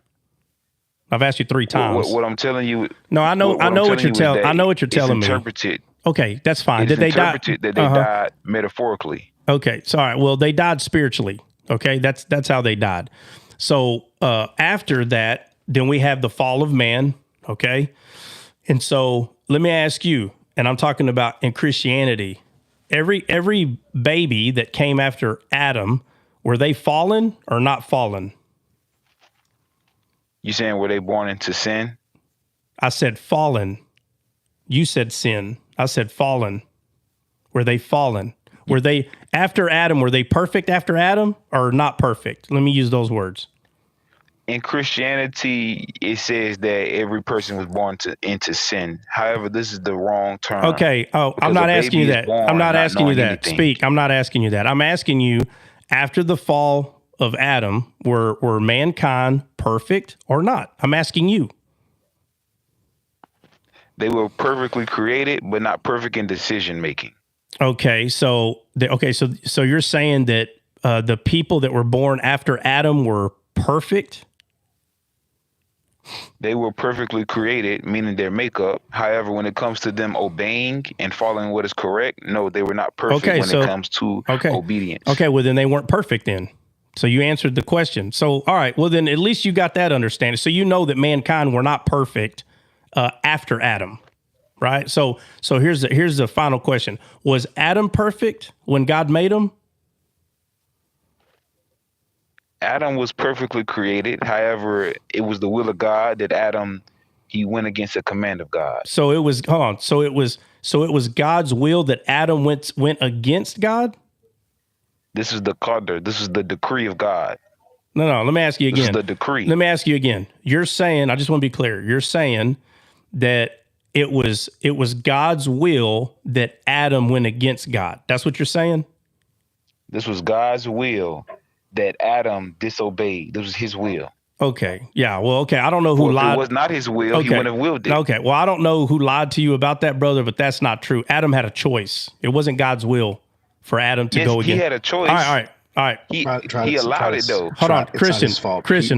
I've asked you 3 times. What I'm telling you. No, I know what you're telling. I know what you're telling me. Interpreted. Okay, that's fine. Did they die? That they died metaphorically. Okay, sorry. Well, they died spiritually. Okay, that's how they died. So after that, then we have the fall of man. Okay, and so let me ask you, and I'm talking about in Christianity, every baby that came after Adam, were they fallen or not fallen? You saying were they born into sin? I said fallen. You said sin. I said fallen. Were they fallen? Were they after Adam? Were they perfect after Adam or not perfect? Let me use those words. In Christianity, it says that every person was born into sin. However, this is the wrong term. Okay. Oh, I'm not asking you that. I'm not asking you that. Speak. I'm not asking you that. I'm asking you, after the fall of Adam, were mankind perfect or not? I'm asking you. They were perfectly created, but not perfect in decision making. Okay, so you're saying that the people that were born after Adam were perfect? They were perfectly created, meaning their makeup. However, when it comes to them obeying and following what is correct, no, they were not perfect it comes to obedience. Okay, well then they weren't perfect then. So you answered the question. So all right, well then at least you got that understanding. So you know that mankind were not perfect after Adam, right? So here's the final question. Was Adam perfect when God made him? Adam was perfectly created. However, it was the will of God that Adam, he went against the command of God. So it was, hold on. So it was God's will that Adam went against God? This is the qadr. This is the decree of God. No, let me ask you again. This is the decree. Let me ask you again. You're saying, I just want to be clear. You're saying that it was God's will that Adam went against God. That's what you're saying? This was God's will that Adam disobeyed. This was his will. Okay. Yeah. Well, okay. I don't know who lied. If it was not his will, he wouldn't have willed it. Okay. Well, I don't know who lied to you about that, brother, but that's not true. Adam had a choice. It wasn't God's will for Adam to go against. He had a choice. All right. He allowed it though. Hold on, Christian.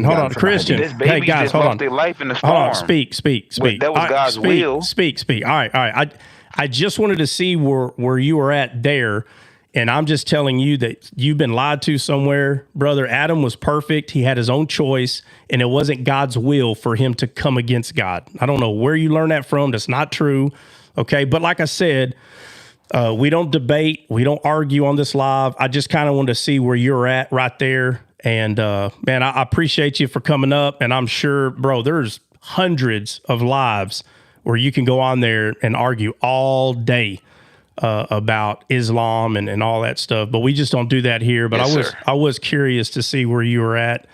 Hold on, Christian. Hey guys, hold on. Their life in the storm. Hold on. Speak. But that was God's will. Speak. All right. I just wanted to see where you were at there, and I'm just telling you that you've been lied to somewhere, brother. Adam was perfect. He had his own choice, and it wasn't God's will for him to come against God. I don't know where you learned that from. That's not true. Okay, but like I said, We don't debate. We don't argue on this live. I just kind of wanted to see where you're at right there. And man, I appreciate you for coming up. And I'm sure, bro, there's hundreds of lives where you can go on there and argue all day about Islam and all that stuff. But we just don't do that here. But Yes, I was curious to see where you were at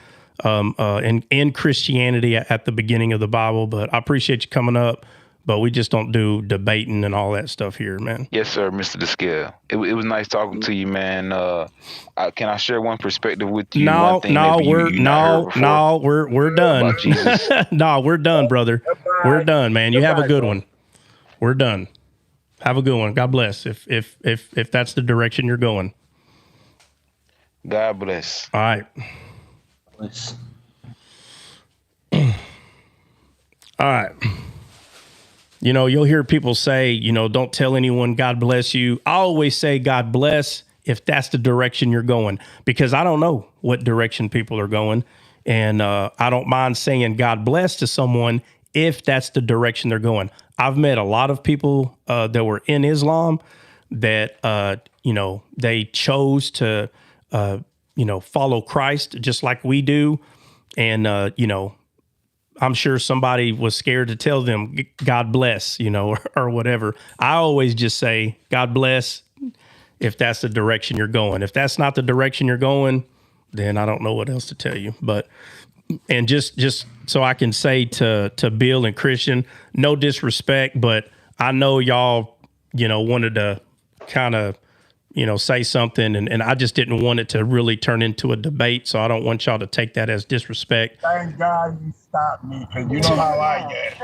in Christianity at the beginning of the Bible. But I appreciate you coming up. But we just don't do debating and all that stuff here, man. Yes, sir, Mr. Descale. It was nice talking to you, man. Can I share one perspective with you? No, we're done. About Jesus? No, we're done, brother. We're done, man. You have a good one. We're done. Have a good one. God bless. If that's the direction you're going. God bless. All right. All right. You know, you'll hear people say, you know, don't tell anyone God bless you. I always say God bless if that's the direction you're going, because I don't know what direction people are going. And I don't mind saying God bless to someone if that's the direction they're going. I've met a lot of people that were in Islam that, you know, they chose to, you know, follow Christ just like we do. And, you know, I'm sure somebody was scared to tell them God bless, you know, or whatever. I always just say God bless if that's the direction you're going. If that's not the direction you're going, then I don't know what else to tell you. But and just so I can say to Bill and Christian, no disrespect, but I know y'all, you know, wanted to kind of, you know, say something, and I just didn't want it to really turn into a debate. So I don't want y'all to take that as disrespect. Thank God you stopped me, because you know how I get.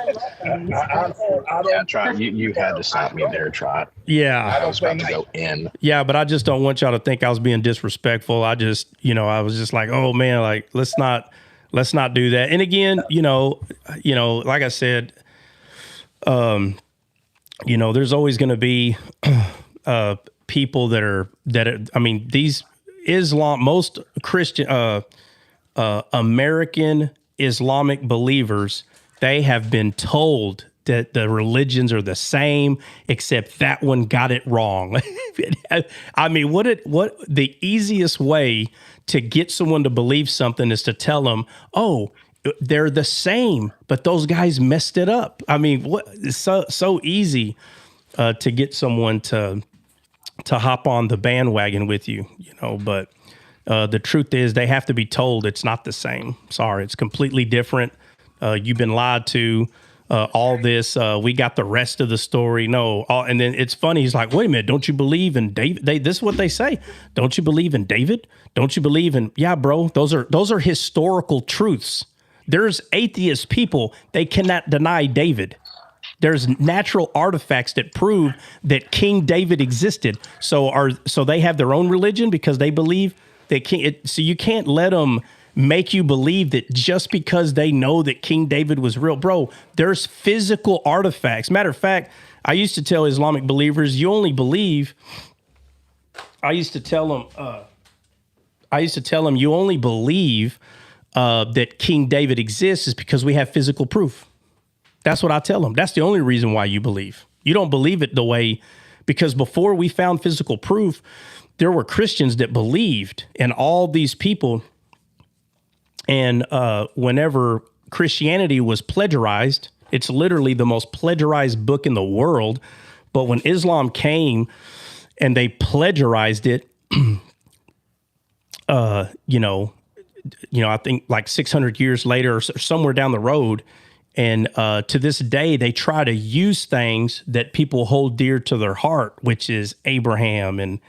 I don't try. You had to stop me there, Trot. Yeah. I was about to go in. Yeah, but I just don't want y'all to think I was being disrespectful. I just, you know, I was just like, oh man, like let's not do that. And again, you know, like I said, you know, there's always going to be people that are, I mean, these Islam, most Christian, American Islamic believers, they have been told that the religions are the same, except that one got it wrong. I mean, what the easiest way to get someone to believe something is to tell them, oh, they're the same, but those guys messed it up. I mean, what? It's so easy to get someone to hop on the bandwagon with you, you know, but the truth is they have to be told it's not the same. Sorry, it's completely different. You've been lied to. All this, we got the rest of the story. No, and then it's funny. He's like, wait a minute, don't you believe in David? This is what they say. Don't you believe in David? Don't you believe in? Yeah, bro. Those are historical truths. There's atheist people. They cannot deny David. There's natural artifacts that prove that King David existed. So they have their own religion because they believe that King. So you can't let them make you believe that just because they know that King David was real. Bro, there's physical artifacts. Matter of fact, I used to tell Islamic believers, you only believe. I used to tell them, you only believe that King David exists is because we have physical proof. That's what I tell them. That's the only reason why you believe. You don't believe it the way, because before we found physical proof, there were Christians that believed, and all these people. And whenever Christianity was plagiarized, it's literally the most plagiarized book in the world. But when Islam came and they plagiarized it, I think like 600 years later or somewhere down the road. And to this day, they try to use things that people hold dear to their heart, which is Abraham and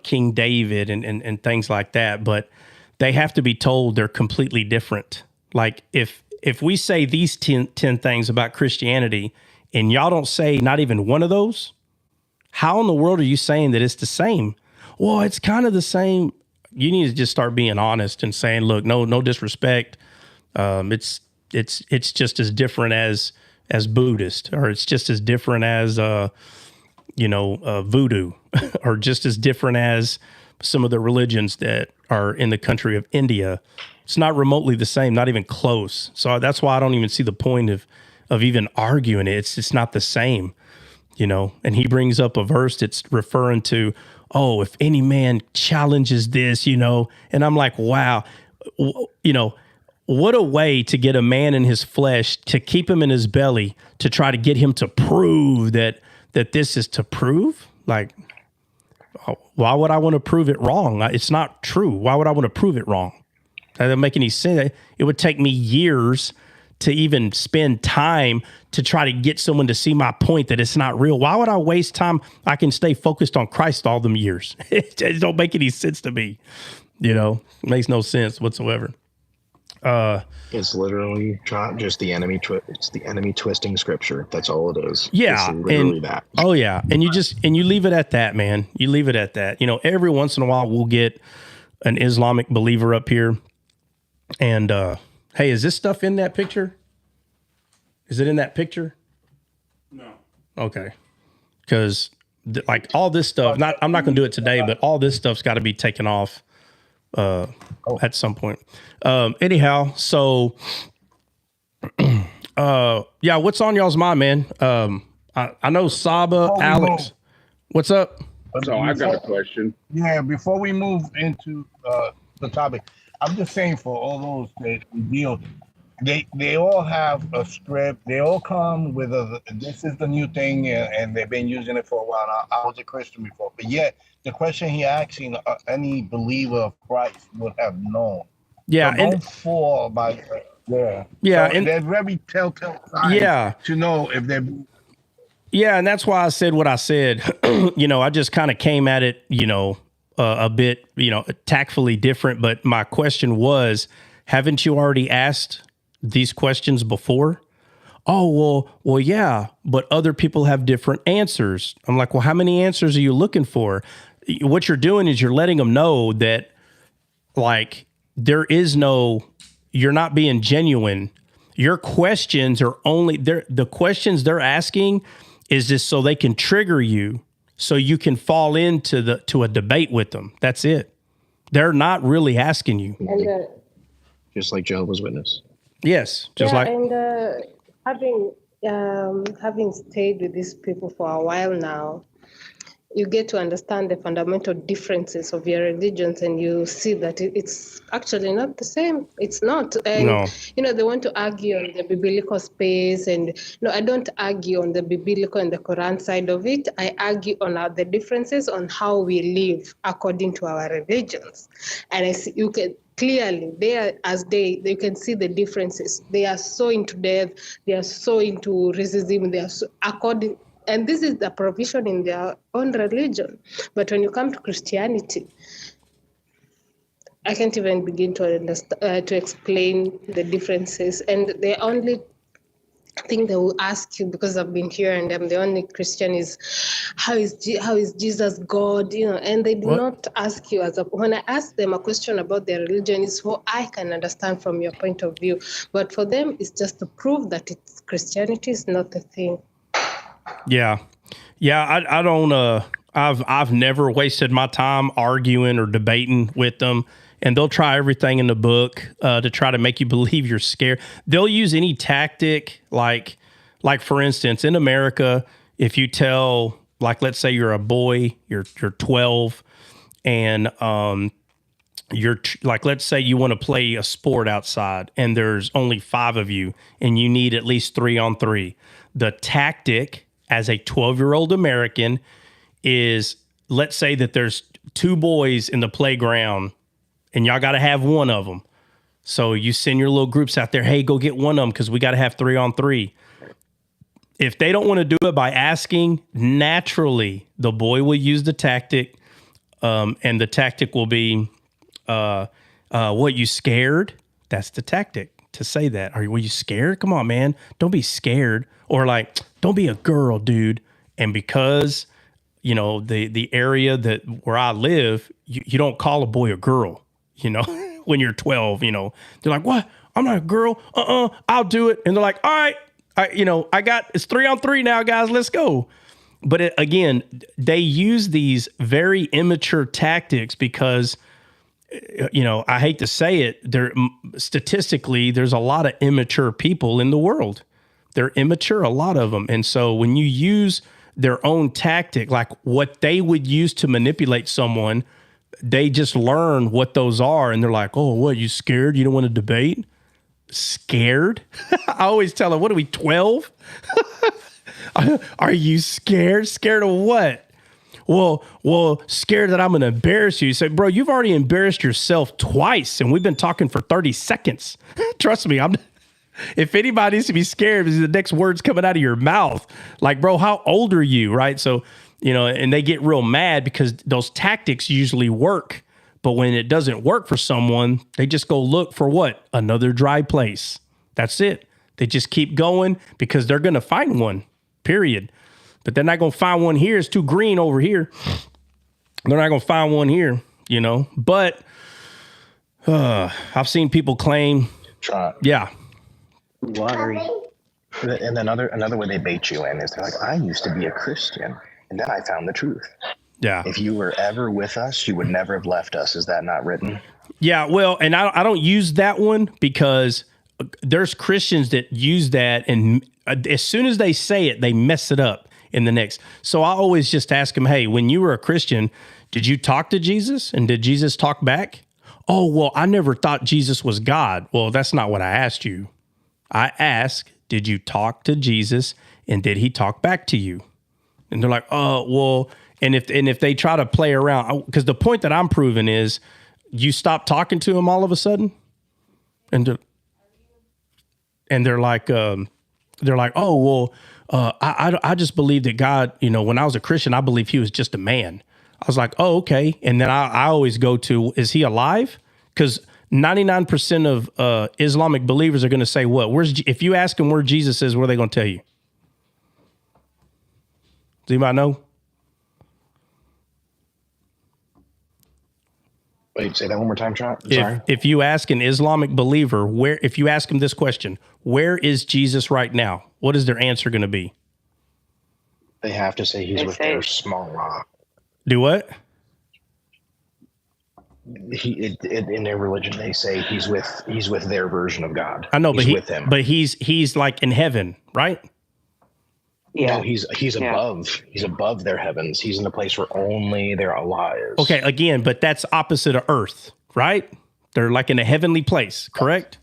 King David and things like that. But they have to be told they're completely different. Like if we say these 10 things about Christianity and y'all don't say not even one of those, how in the world are you saying that it's the same? Well, it's kind of the same. You need to just start being honest and saying, look, no disrespect. It's just as different as Buddhist, or it's just as different as, voodoo, or just as different as some of the religions that are in the country of India. It's not remotely the same, not even close. So that's why I don't even see the point of even arguing it. It's not the same. you know, and he brings up a verse that's referring to, oh, if any man challenges this, you know, and I'm like, wow, you know, what a way to get a man in his flesh, to keep him in his belly, to try to get him to prove that this is to prove. Like, why would I want to prove it wrong? It's not true. Why would I want to prove it wrong? That doesn't make any sense. It would take me years to even spend time to try to get someone to see my point that it's not real. Why would I waste time? I can stay focused on Christ all them years. It don't make any sense to me. You know, it makes no sense whatsoever. It's literally just the enemy. It's the enemy twisting scripture. That's all it is. Yeah, it's literally that. Oh yeah, and you leave it at that, man. You leave it at that. You know, every once in a while we'll get an Islamic believer up here, and hey, is this stuff in that picture? Is it in that picture? No. Okay, because like all this stuff. I'm not going to do it today, but all this stuff's got to be taken off at some point. Anyhow, so yeah, what's on y'all's mind, man? I know Saba, Alex. What's up? So I've got a question. Yeah, before we move into the topic, I'm just saying for all those that we deal, they all have a script. They all come with this is the new thing, and they've been using it for a while. I was a Christian before, but yet the question he asking, any believer of Christ would have known. Yeah, so don't fall by yeah. Yeah, so and they're very telltale signs to know if they're. Yeah, and that's why I said what I said. You know, I just kind of came at it, you know, a bit, you know, tactfully different. But my question was, haven't you already asked these questions before? Oh, well, yeah, but other people have different answers. I'm like, well, how many answers are you looking for? What you're doing is you're letting them know that, like, there is no, you're not being genuine. Your questions are only, the questions they're asking is just so they can trigger you, so you can fall into to a debate with them. That's it. They're not really asking you. And Just like Jehovah's Witness. Yes, just yeah, like. and having stayed with these people for a while now, you get to understand the fundamental differences of your religions, and you see that it's actually not the same. It's not. And, No. you know, they want to argue on the biblical space. And no, I don't argue on the biblical and the Quran side of it. I argue on the differences on how we live according to our religions. And I see, you can clearly, you can see the differences. They are so into death. They are so into racism. They are so according. And this is the provision in their own religion. But when you come to Christianity, I can't even begin to understand, to explain the differences. And the only thing they will ask you, because I've been here and I'm the only Christian, is how is Jesus God? You know, and they do not ask you when I ask them a question about their religion, it's what I can understand from your point of view. But for them, it's just to prove that Christianity is not a thing. Yeah. I don't. I've never wasted my time arguing or debating with them, and they'll try everything in the book to try to make you believe you're scared. They'll use any tactic, like for instance, in America, if you tell, like, let's say you're a boy, you're 12, and like, let's say you want to play a sport outside, and there's only 5 of you, and you need at least 3-on-3. The tactic as a 12-year-old American is, let's say that there's 2 boys in the playground and y'all got to have one of them. So you send your little groups out there, hey, go get one of them because we got to have 3-on-3. If they don't want to do it by asking, naturally, the boy will use the tactic, and the tactic will be, what, you scared? That's the tactic, to say that. Were you scared? Come on, man. Don't be scared. Or like, don't be a girl, dude. And because, you know, the area where I live, you don't call a boy a girl, you know, when you're 12, you know. They're like, what? I'm not a girl. I'll do it. And they're like, all right, it's 3-on-3 now, guys. Let's go. But again, they use these very immature tactics because, you know, I hate to say it, statistically, there's a lot of immature people in the world. They're immature, a lot of them. And so when you use their own tactic, like what they would use to manipulate someone. They just learn what those are, and they're like, "Oh, what? You scared? You don't want to debate? Scared?" I always tell them, "What are we, 12? Are you scared? Scared of what?" Well, scared that I'm going to embarrass you. You say, "Bro, you've already embarrassed yourself twice, and we've been talking for 30 seconds. Trust me, if anybody needs to be scared, is the next words coming out of your mouth. Like, bro, how old are you?" Right? So, and they get real mad because those tactics usually work. But when it doesn't work for someone, they just go look for what? Another dry place. That's it. They just keep going because they're going to find one, period. But they're not going to find one here. It's too green over here. They're not going to find one here, But I've seen people claim. Try. Yeah. Watery. And another way they bait you in is they're like, I used to be a Christian, and then I found the truth. Yeah. If you were ever with us, you would never have left us. Is that not written? Yeah, well, and I don't use that one because there's Christians that use that, and as soon as they say it, they mess it up in the next. So I always just ask them, hey, when you were a Christian, did you talk to Jesus, and did Jesus talk back? Oh, well, I never thought Jesus was God. Well, that's not what I asked you. I asked, did you talk to Jesus, and did he talk back to you? And they're like, oh, well, and if they try to play around, because the point that I'm proving is you stop talking to him all of a sudden, and they're like, oh, well, I just believe that God, when I was a Christian, I believe he was just a man. I was like, oh, okay. And then I always go to, is he alive? Because 99% of Islamic believers are going to say, what? If you ask them where Jesus is, what are they going to tell you? Does anybody know? Wait, say that one more time, Trot. Sorry. If you ask an Islamic believer, if you ask him this question, where is Jesus right now? What is their answer going to be? They have to say he's with their small rock. Do what? In their religion, they say he's with their version of God. I know, he's with him. But he's like in heaven, right? Yeah. No, he's above. He's above their heavens. He's in a place where only their Allah is. Okay, again, but that's opposite of earth, right? They're like in a heavenly place, correct?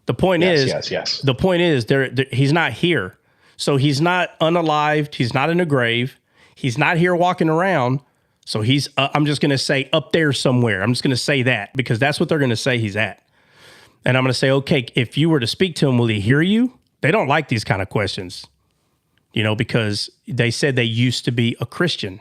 The point is, yes. The point is, he's not here. So he's not unalived. He's not in a grave. He's not here walking around. So he's, I'm just going to say up there somewhere. I'm just going to say that because that's what they're going to say he's at. And I'm going to say, okay, if you were to speak to him, will he hear you? They don't like these kind of questions, because they said they used to be a Christian.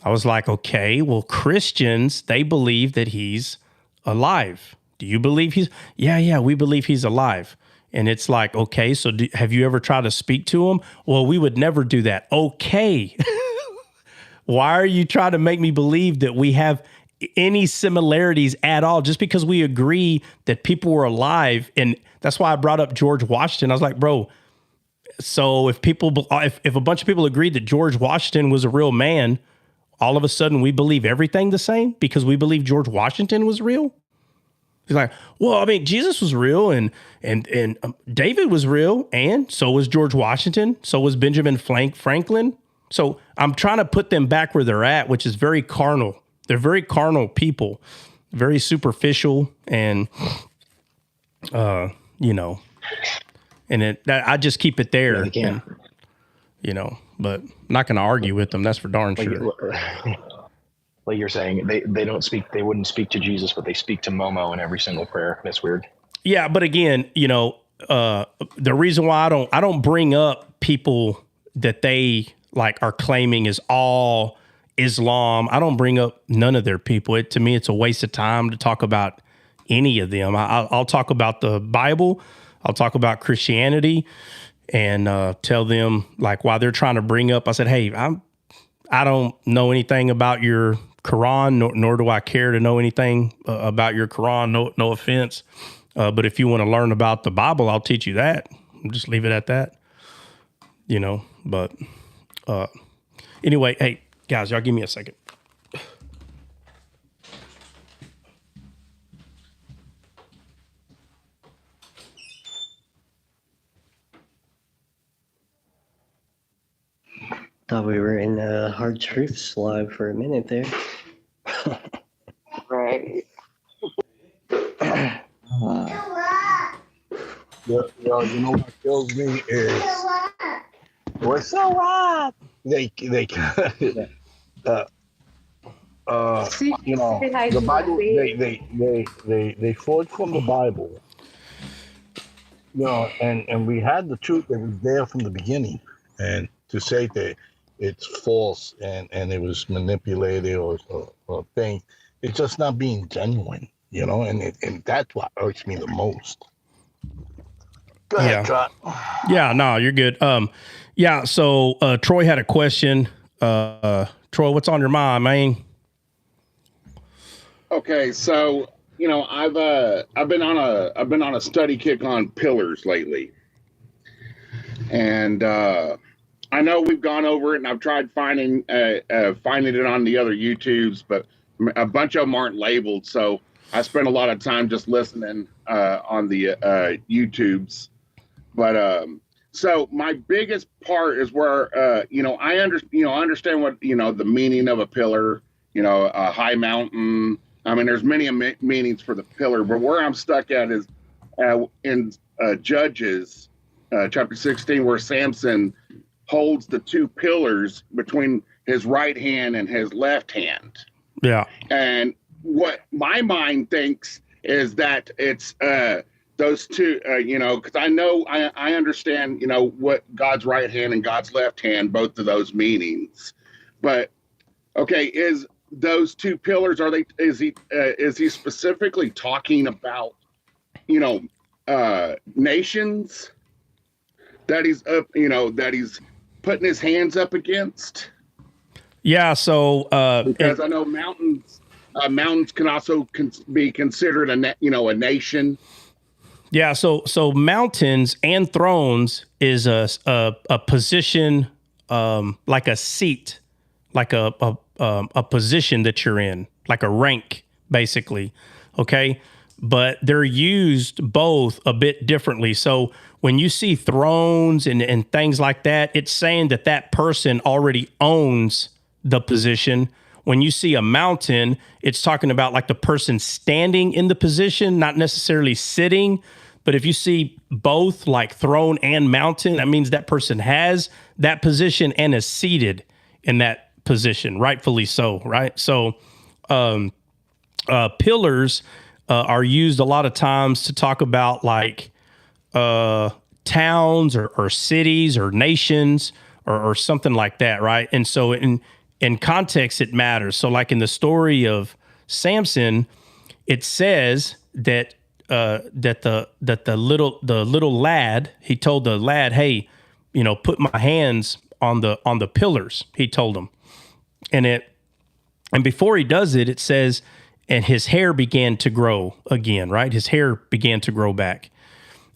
I was like, okay, well, Christians, they believe that he's alive. Do you believe he's? Yeah, we believe he's alive. And it's like, okay, so have you ever tried to speak to him? Well, we would never do that. Okay. Why are you trying to make me believe that we have any similarities at all just because we agree that people were alive? And that's why I brought up George Washington. I was like, bro, so if a bunch of people agreed that George Washington was a real man, all of a sudden we believe everything the same because we believe George Washington was real? He's like, well, I mean, Jesus was real and David was real, and so was George Washington. So was Benjamin Franklin. So I'm trying to put them back where they're at, which is very carnal. They're very carnal people, very superficial, and and I just keep it there. Yeah, and, but I'm not going to argue with them. That's for darn sure. Like you're saying, they don't speak. They wouldn't speak to Jesus, but they speak to Momo in every single prayer. That's weird. Yeah, but again, the reason why I don't bring up people that they like are claiming is all Islam. I don't bring up none of their people. To me, it's a waste of time to talk about any of them. I'll talk about the Bible. I'll talk about Christianity, and tell them like why they're trying to bring up. I said, hey, I don't know anything about your Quran, nor do I care to know anything about your Quran. No offense. But if you want to learn about the Bible, I'll teach you that. I'll just leave it at that, but anyway, hey guys, y'all give me a second. Thought we were in Hard Truths live for a minute there. Right. You know what kills me is we're so what they you know, the Bible, they forged from the Bible, you know, and we had the truth that was there from the beginning, and to say that it's false and it was manipulated or things, it's just not being genuine, you know, and that's what hurts me the most. Go ahead, Trot. Yeah, no, you're good. Yeah, so Troy had a question. Troy, what's on your mind, man? Okay, so you know, I've been on a study kick on pillars lately, and I know we've gone over it, and I've tried finding it on the other YouTubes, but a bunch of them aren't labeled. So I spent a lot of time just listening on the YouTubes. But so my biggest part is where you know, I understand what, you know, the meaning of a pillar, you know, a high mountain. I mean, there's many meanings for the pillar, but where I'm stuck at is in Judges chapter 16, where Samson holds the two pillars between his right hand and his left hand. Yeah. And what my mind thinks is that it's those two, you know, because I understand, you know, what God's right hand and God's left hand, both of those meanings. But okay, is those two pillars, is he specifically talking about, you know, nations that he's up, you know, that he's putting his hands up against? Yeah, so because I know mountains can also be considered a nation. Yeah, so mountains and thrones is a position, like a seat, like a position that you're in, like a rank, basically. Okay, but they're used both a bit differently. So when you see thrones and things like that, it's saying that person already owns the position. When you see a mountain, it's talking about like the person standing in the position, not necessarily sitting. But if you see both, like throne and mountain, that means that person has that position and is seated in that position, rightfully so, right? So pillars are used a lot of times to talk about like towns or cities or nations or something like that, right? And so in context, it matters. So like in the story of Samson, it says that the little lad, he told the lad, hey, you know, put my hands on the pillars, he told him. And before he does it, it says, and his hair began to grow again, right? His hair began to grow back.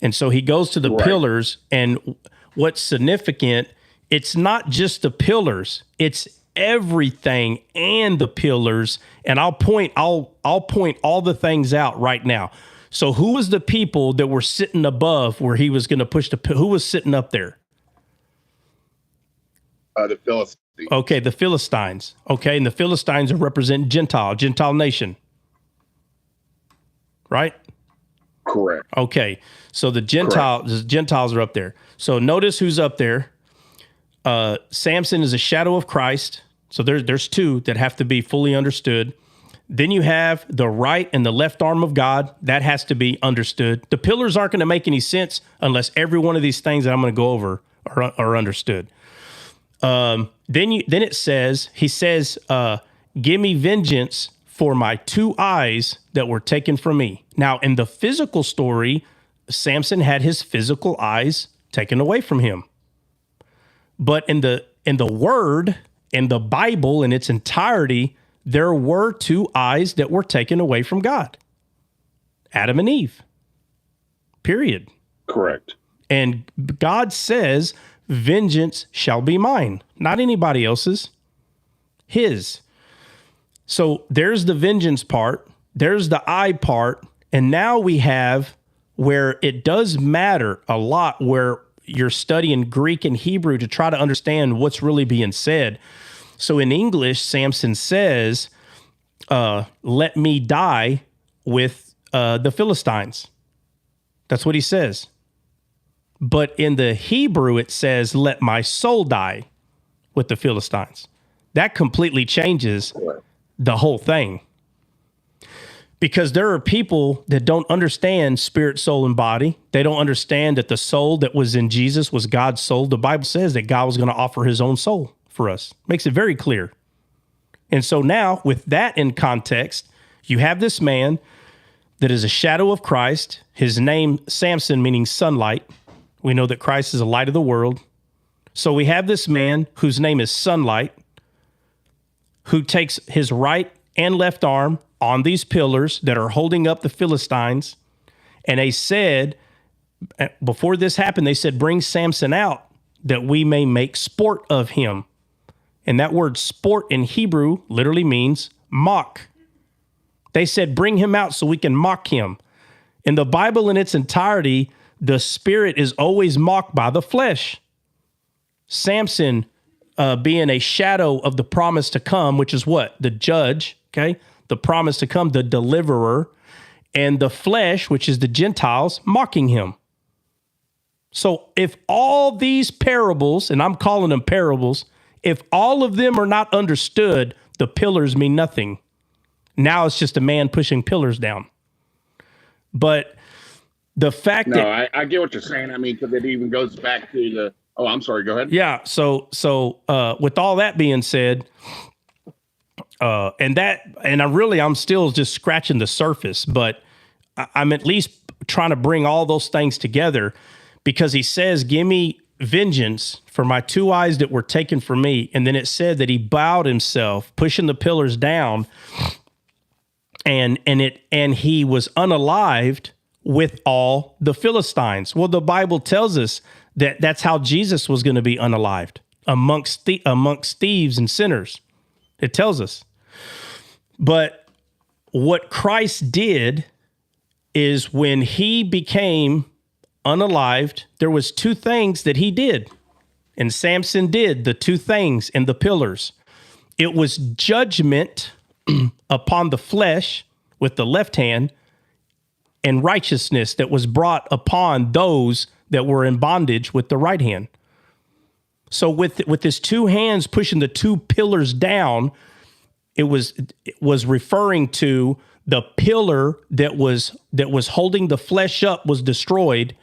And so he goes to the pillars, and what's significant, it's not just the pillars, it's everything and the pillars. And I'll point all the things out right now. So who was the people that were sitting above where he was going to push who was sitting up there? The Philistines. Okay, the Philistines. Okay, and the Philistines represent Gentile nation. Right? Correct. Okay, so the Gentiles are up there. So notice who's up there. Samson is a shadow of Christ. So there's two that have to be fully understood. Then you have the right and the left arm of God. That has to be understood. The pillars aren't going to make any sense unless every one of these things that I'm going to go over are understood. Then it says, he says, give me vengeance for my two eyes that were taken from me. Now, in the physical story, Samson had his physical eyes taken away from him. But in the word, in the Bible in its entirety, there were two eyes that were taken away from God. Adam and Eve. Period. Correct. And God says, vengeance shall be mine, not anybody else's, his. So there's the vengeance part, there's the eye part, and now we have where it does matter a lot, where you're studying Greek and Hebrew to try to understand what's really being said. So in English, Samson says, let me die with the Philistines. That's what he says. But in the Hebrew, it says, let my soul die with the Philistines. That completely changes the whole thing. Because there are people that don't understand spirit, soul, and body. They don't understand that the soul that was in Jesus was God's soul. The Bible says that God was going to offer his own soul for us. Makes it very clear. And so now, with that in context, you have this man that is a shadow of Christ. His name, Samson, meaning sunlight. We know that Christ is the light of the world. So we have this man whose name is Sunlight, who takes his right and left arm on these pillars that are holding up the Philistines. And they said, before this happened, they said, bring Samson out that we may make sport of him. And that word sport in Hebrew literally means mock. They said, bring him out so we can mock him. In the Bible in its entirety, the spirit is always mocked by the flesh. Samson being a shadow of the promise to come, which is what? The judge, okay? The promise to come, the deliverer, and the flesh, which is the Gentiles, mocking him. So if all these parables, and I'm calling them parables, if all of them are not understood, the pillars mean nothing. Now it's just a man pushing pillars down. But the fact that... I get what you're saying. I mean, because it even goes back to the... Oh, I'm sorry. Go ahead. Yeah. So with all that being said, I'm still just scratching the surface, but I'm at least trying to bring all those things together, because he says, give me vengeance for my 2 eyes that were taken from me. And then it said that he bowed himself, pushing the pillars down, and he was unalived with all the Philistines. Well, the Bible tells us that that's how Jesus was going to be unalived amongst thieves and sinners. It tells us. But what Christ did is, when he became unalived, there was 2 things that he did. And Samson did the 2 things in the pillars. It was judgment upon the flesh with the left hand, and righteousness that was brought upon those that were in bondage with the right hand. So with his 2 hands pushing the 2 pillars down, it was referring to the pillar that was holding the flesh up was destroyed,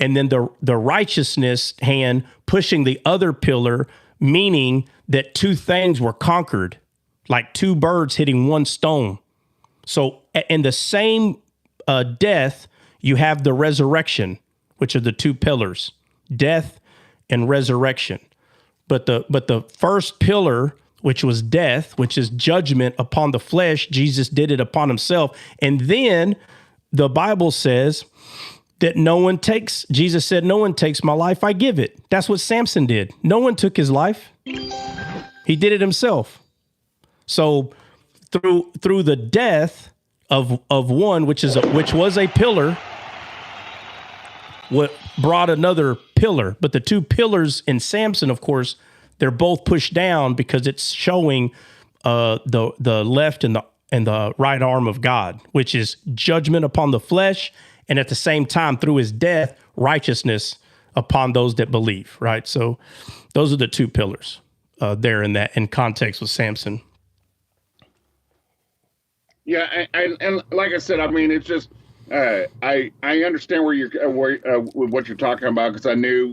and then the righteousness hand pushing the other pillar, meaning that 2 things were conquered, like 2 birds hitting 1 stone. So in the same death, you have the resurrection, which are the 2 pillars, death and resurrection. But the first pillar, which was death, which is judgment upon the flesh, Jesus did it upon himself. And then the Bible says that Jesus said, no one takes my life, I give it. That's what Samson did. No one took his life. He did it himself. So through the death of one, which was a pillar, what brought another pillar. But the 2 pillars in Samson, of course, they're both pushed down because it's showing the left and the right arm of God, which is judgment upon the flesh, and at the same time, through his death, righteousness upon those that believe. Right. So those are the 2 pillars there in context with Samson. Yeah, and like I said, I mean, it's just I understand what you're talking about, because I knew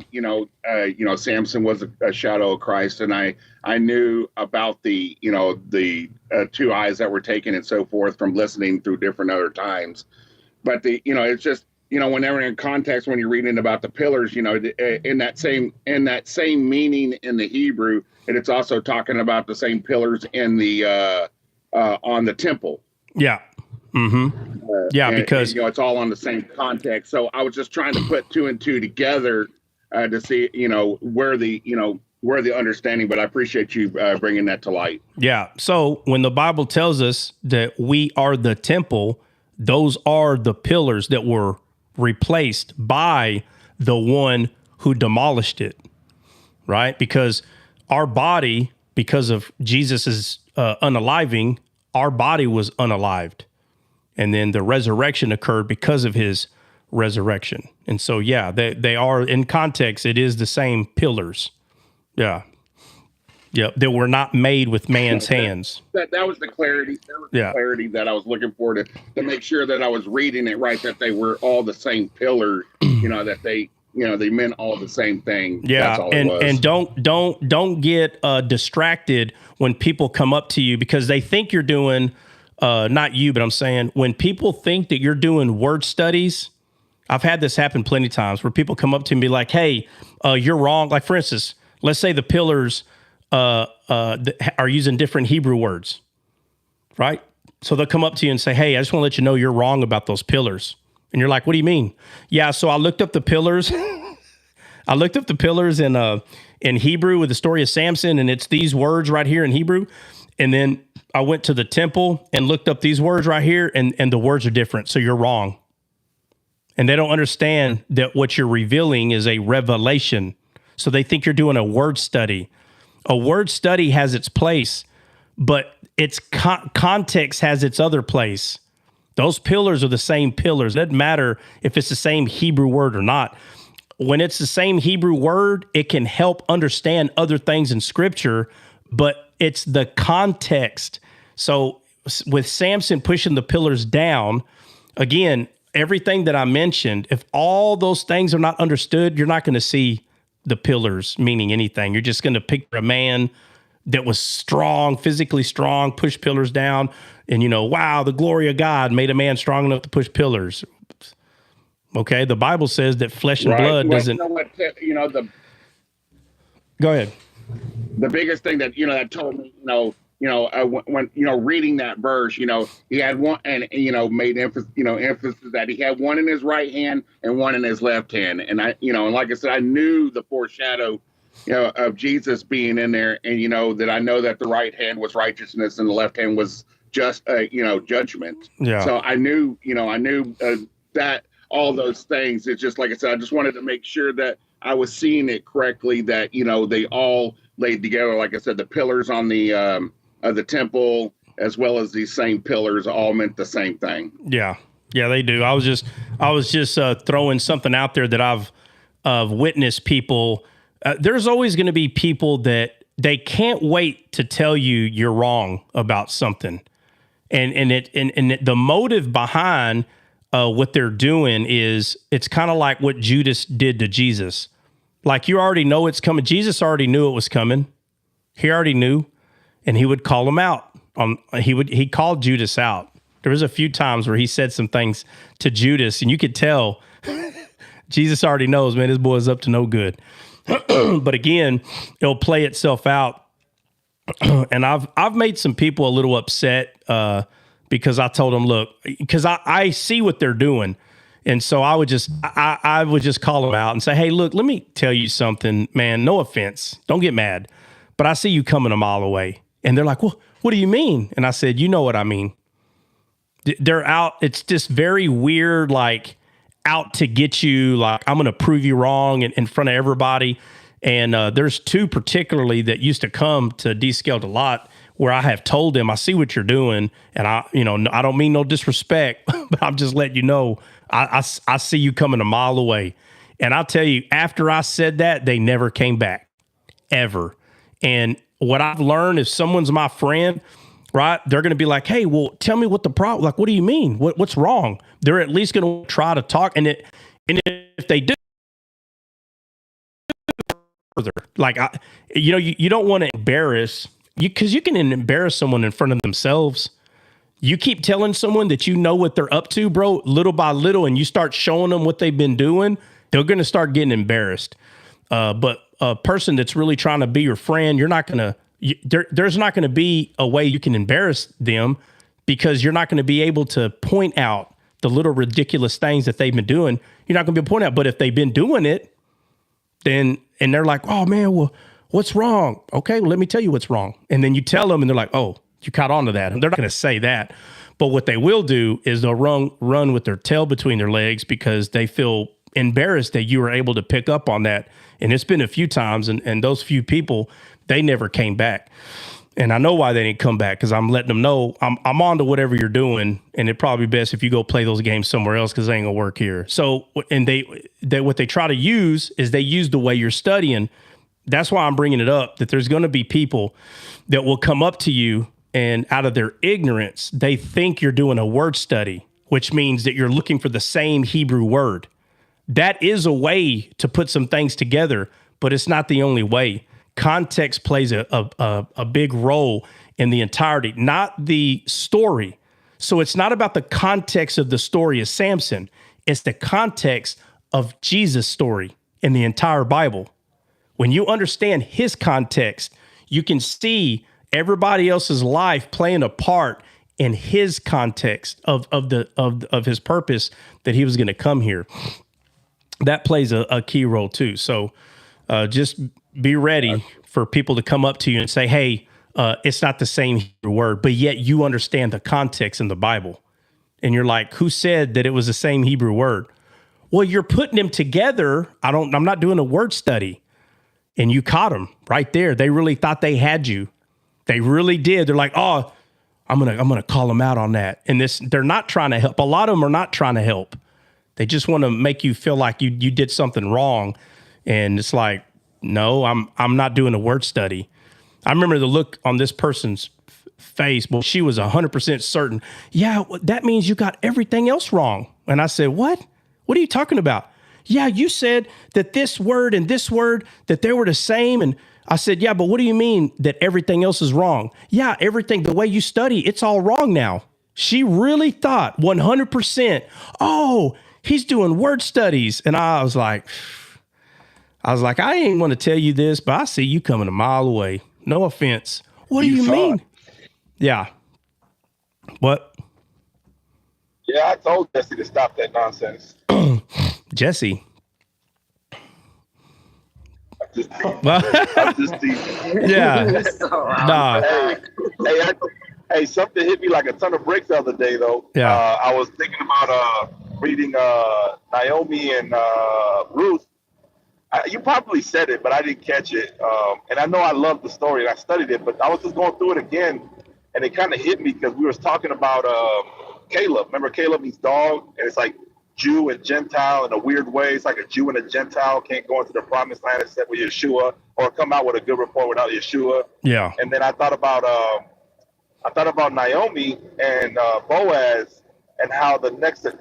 Samson was a shadow of Christ, and I knew about the 2 eyes that were taken and so forth from listening through different other times. But it's just whenever in context, when you're reading about the pillars, in that same meaning in the Hebrew, and it's also talking about the same pillars in the on the temple. Yeah. Mm-hmm. Because it's all on the same context. So I was just trying to put 2 and 2 together to see where the understanding. But I appreciate you bringing that to light. Yeah. So when the Bible tells us that we are the temple, those are the pillars that were replaced by the one who demolished it, right? Because our body, because of Jesus's unaliving, our body was unalived. And then the resurrection occurred because of his resurrection. And so, yeah, they are, in context, it is the same pillars. Yeah. Yeah, that were not made with man's hands. That was the clarity. That was the clarity that I was looking for to make sure that I was reading it right, that they were all the same pillar, that they meant all the same thing. Yeah, that's all it was. And don't get distracted when people come up to you, because they think you're doing, not you, but I'm saying when people think that you're doing word studies. I've had this happen plenty of times where people come up to me and be like, hey, you're wrong. Like, for instance, let's say the pillars are using different Hebrew words, right? So they'll come up to you and say, hey, I just want to let you know you're wrong about those pillars. And you're like, what do you mean? Yeah, so I looked up the pillars. I looked up the pillars in Hebrew with the story of Samson, and it's these words right here in Hebrew. And then I went to the temple and looked up these words right here, and the words are different. So you're wrong. And they don't understand that what you're revealing is a revelation. So they think you're doing a word study. A word study has its place, but its context has its other place. Those pillars are the same pillars. It doesn't matter if it's the same Hebrew word or not. When it's the same Hebrew word, it can help understand other things in Scripture, but it's the context. So with Samson pushing the pillars down, again, everything that I mentioned, if all those things are not understood, you're not going to see the pillars meaning anything. You're just going to picture a man that was strong, physically strong, push pillars down, and wow, the glory of God made a man strong enough to push pillars. Okay, the Bible says that flesh and blood doesn't. Go ahead. The biggest thing that that told me, when reading that verse, he had one, and made emphasis that he had one in his right hand and one in his left hand, and and like I said, I knew the foreshadow, of Jesus being in there, and that I know that the right hand was righteousness and the left hand was just judgment. Yeah. So I knew that all those things. It's just like I said, I just wanted to make sure that I was seeing it correctly. That they all laid together. Like I said, the pillars on the temple, as well as these same pillars, all meant the same thing. Yeah, they do. I was just throwing something out there that I've witnessed people. There's always going to be people that they can't wait to tell you you're wrong about something, and the motive behind what they're doing is it's kind of like what Judas did to Jesus. Like, you already know it's coming. Jesus already knew it was coming. He already knew. And he would call him out. He called Judas out. There was a few times where he said some things to Judas, and you could tell Jesus already knows, man, this boy's up to no good. But again, it'll play itself out. And I've made some people a little upset because I told them, look, because I see what they're doing. And so I would just call them out and say, hey, look, let me tell you something, man. No offense. Don't get mad. But I see you coming a mile away. And they're like, well, what do you mean? And I said, you know what I mean. They're out. It's just very weird, like out to get you, like I'm going to prove you wrong in front of everybody. And there's two particularly that used to come to Descaled a lot, where I have told them, I see what you're doing. And I don't mean no disrespect, but I'm just letting you know, I see you coming a mile away. And I'll tell you, after I said that, they never came back, ever. And what I've learned, if someone's my friend, right, they're going to be like, hey, well, tell me what the problem, like, what do you mean? What's wrong? They're at least going to try to talk. And if they do further, like, you don't want to embarrass you, because you can embarrass someone in front of themselves. You keep telling someone that you know what they're up to, bro, little by little, and you start showing them what they've been doing, they're going to start getting embarrassed. But a person that's really trying to be your friend, you're not going to, there's not going to be a way you can embarrass them, because you're not going to be able to point out the little ridiculous things that they've been doing. You're not going to be able to point out. But if they've been doing it, then, and they're like, oh man, well, what's wrong? Okay, well, let me tell you what's wrong. And then you tell them and they're like, oh, you caught on to that. And they're not going to say that. But what they will do is they'll run with their tail between their legs, because they feel embarrassed that you were able to pick up on that. And it's been a few times, and those few people, they never came back. And I know why they didn't come back, because I'm letting them know I'm on to whatever you're doing, and it'd probably be best if you go play those games somewhere else, because they ain't gonna work here. So, and they what they try to use is they use the way you're studying. That's why I'm bringing it up, that there's going to be people that will come up to you, and out of their ignorance, they think you're doing a word study, which means that you're looking for the same Hebrew word. That is a way to put some things together, but it's not the only way. Context plays a big role in the entirety, not the story. So it's not about the context of the story of Samson. It's the context of Jesus' story in the entire Bible. When you understand his context, you can see everybody else's life playing a part in his context of his purpose that he was going to come here. That plays a key role too. So just be ready for people to come up to you and say, hey, it's not the same Hebrew word, but yet you understand the context in the Bible. And you're like, who said that it was the same Hebrew word? Well, you're putting them together. I'm not doing a word study. And you caught them right there. They really thought they had you. They really did. They're like, oh, I'm gonna call them out on that. And they're not trying to help. A lot of them are not trying to help. They just want to make you feel like you did something wrong. And it's like, no, I'm not doing a word study. I remember the look on this person's face. Well, she was 100% certain. Yeah, that means you got everything else wrong. And I said, what? What are you talking about? Yeah, you said that this word and this word, that they were the same. And I said, yeah, but what do you mean that everything else is wrong? Yeah, everything, the way you study, it's all wrong now. She really thought 100%, oh, he's doing word studies. And I was like, I ain't want to tell you this, but I see you coming a mile away. No offense. What do you mean? Yeah. What? Yeah, I told Jesse to stop that nonsense. Jesse. I'm just teasing. Yeah. Nah. Hey, something hit me like a ton of bricks the other day, though. Yeah. I was thinking about reading Naomi and Ruth. You probably said it, but I didn't catch it. And I know I love the story, and I studied it, but I was just going through it again, and it kind of hit me because we were talking about Caleb. Remember Caleb, his dog? And it's like Jew and Gentile in a weird way. It's like a Jew and a Gentile can't go into the promised land except with Yeshua, or come out with a good report without Yeshua. Yeah. And then I thought about Naomi and Boaz, and how the next of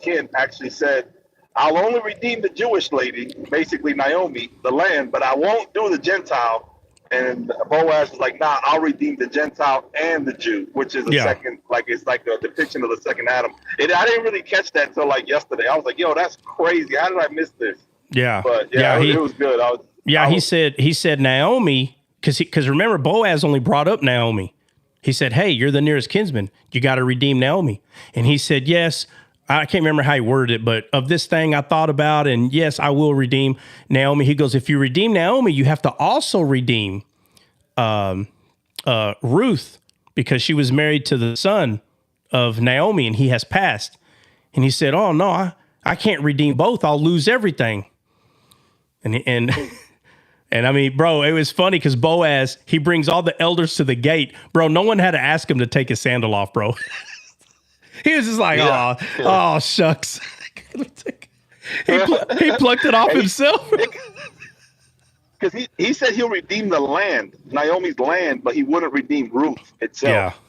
kin actually said, I'll only redeem the Jewish lady, basically Naomi, the land, but I won't do the Gentile. And Boaz was like, nah, I'll redeem the Gentile and the Jew, which is a second, like it's like a depiction of the second Adam. I didn't really catch that till like yesterday. I was like, yo, that's crazy. How did I miss this? Yeah. But it was good. He said Naomi, because remember, Boaz only brought up Naomi. He said, hey, you're the nearest kinsman. You got to redeem Naomi. And he said, yes. I can't remember how he worded it, but of this thing I thought about, and yes, I will redeem Naomi. He goes, if you redeem Naomi, you have to also redeem Ruth, because she was married to the son of Naomi, and he has passed. And he said, oh, no, I can't redeem both. I'll lose everything. And and I mean, bro, it was funny because Boaz, he brings all the elders to the gate. Bro, no one had to ask him to take his sandal off, bro. He was just like, oh, shucks. He plucked it off himself. Because he said he'll redeem the land, Naomi's land, but he wouldn't redeem Ruth itself.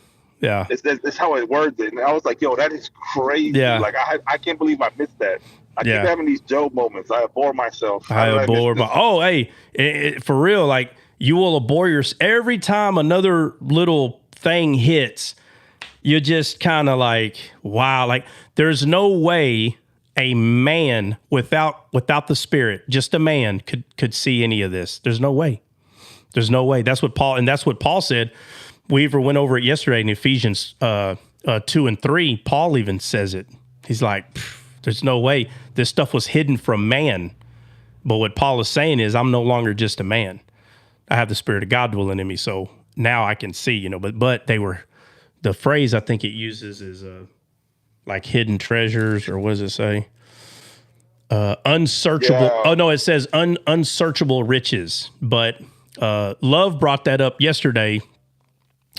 Yeah. That's how it words it. And I was like, yo, that is crazy. Yeah. Like, I can't believe I missed that. I keep having these Job moments. I abhor myself. For real, like, you will abhor yourself every time another little thing hits. You're just kind of like, wow, like there's no way a man without the Spirit, just a man could see any of this. There's no way. There's no way. That's what Paul said. We even went over it yesterday in Ephesians 2 and 3. Paul even says it. He's like, there's no way this stuff was hidden from man. But what Paul is saying is, I'm no longer just a man. I have the Spirit of God dwelling in me. So now I can see, but they were. The phrase I think it uses is like hidden treasures, or what does it say? Unsearchable. Yeah. Oh no, it says unsearchable riches. But Love brought that up yesterday.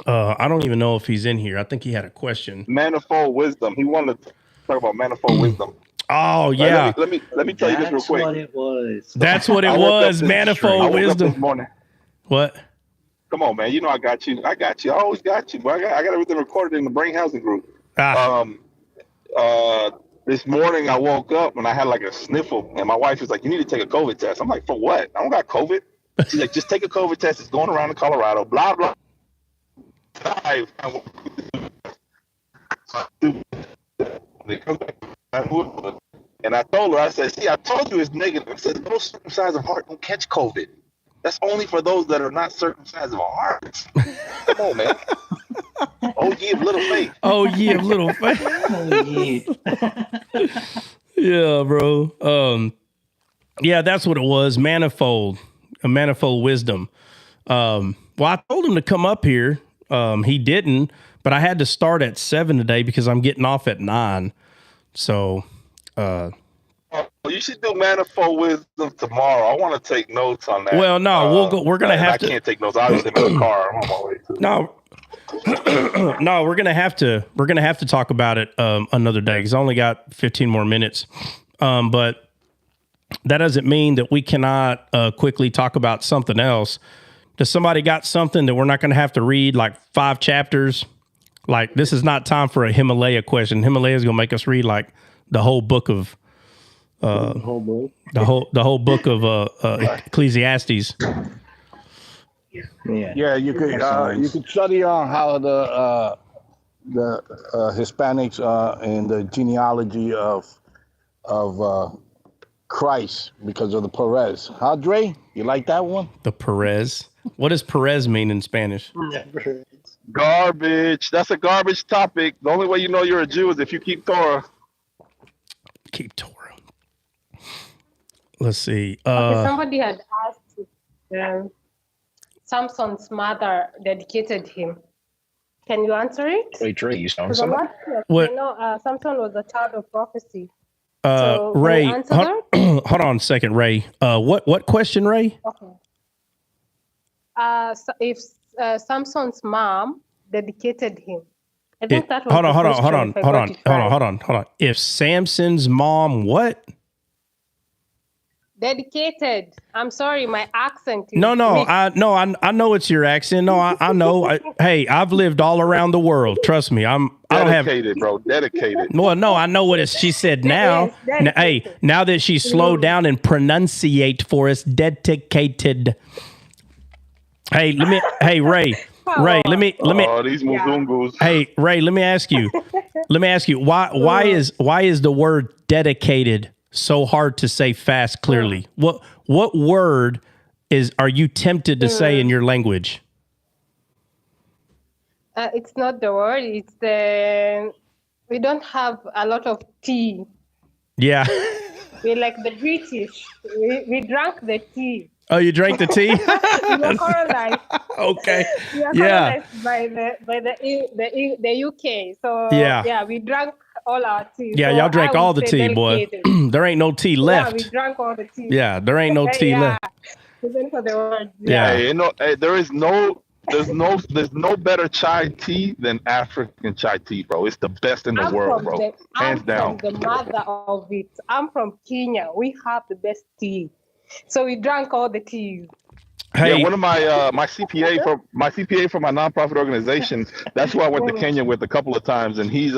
I don't even know if he's in here. I think he had a question. Manifold wisdom. He wanted to talk about manifold wisdom. Oh yeah, Let me tell you this real That's quick. what it was. that's what it I woke up was. this- I Manifold woke up wisdom. this morning. What? Come on, man. You know I got you. I got you. I always got you. But I got everything recorded in the Brain Housing group. Ah, This morning I woke up and I had like a sniffle, and my wife was like, "You need to take a COVID test." I'm like, "For what? I don't got COVID." She's like, "Just take a COVID test. It's going around in Colorado." Blah blah. And I told her, I said, "See, I told you it's negative." I said, "Those circumcised of heart don't catch COVID. That's only for those that are not circumcised of heart." Come on, man. Oh, ye of little faith. oh yeah, little face. Oh, yeah. Yeah, bro. Yeah, that's what it was. Manifold, a manifold wisdom. Well, I told him to come up here. He didn't, but I had to start at 7 today because I'm getting off at 9. So, You should do manifold wisdom tomorrow. I want to take notes on that. well, no, we'll go. We're gonna have I to. can't take notes. Obviously, I'm in the car. I'm on my way to. No, no, we're gonna have to. We're gonna have to talk about it another day because I only got 15 more minutes. But that doesn't mean that we cannot quickly talk about something else. Does somebody got something that we're not going to have to read like 5 chapters? Like this is not time for a Himalaya question. Himalaya is going to make us read like the whole book of The whole book. the whole book of Ecclesiastes. Yeah. Yeah, you could study on how the Hispanics and the genealogy of Christ because of the Perez. Huh, Dre? You like that one? The Perez. What does Perez mean in Spanish? Never. Garbage. That's a garbage topic. The only way you know you're a Jew is if you keep Torah. Keep Torah. Let's see. Okay, somebody had asked if Samson's mother dedicated him. Can you answer it? Wait, Dre, you sound Because a somebody? lot, What? you know, Samson was a child of prophecy. So, can Ray, you answer that? hold on a second, Ray. What question, Ray? Okay. So if Samson's mom dedicated him, I think that was Hold the question, if I got it right. hold on. If Samson's mom, what? Dedicated. I'm sorry, my accent is No, mixed. I know it's your accent. No, I know. Hey, I've lived all around the world. Trust me. I don't have. Dedicated, bro. Dedicated. Well, no, I know what she said now. Yes, Hey, now that she slowed down and pronunciate for us, dedicated. Hey, Ray, let me. Oh, these Muzungus. Hey, Ray, let me ask you. Why is the word dedicated so hard to say fast clearly? What word are you tempted to say in your language? It's not the word. It's the. We don't have a lot of tea. Yeah. We like the British. We drank the tea. Oh, you drank the tea? We were colonized. Okay. We were Yeah. colonized by the UK. So Yeah. we drank all our tea. Yeah, So y'all drank I all would the say tea, boy. dedicated. There ain't no tea Yeah, left. we drank all the tea. Yeah, there ain't no tea left. Even for the word. Yeah. Hey, there's no better chai tea than African chai tea, bro. It's the best in the world, bro. Hands down. I'm from the mother of it. I'm from Kenya. We have the best tea. So we drank all the tea. Hey, Yeah, one of my CPA for my nonprofit organization. That's who I went to Kenya with a couple of times, and he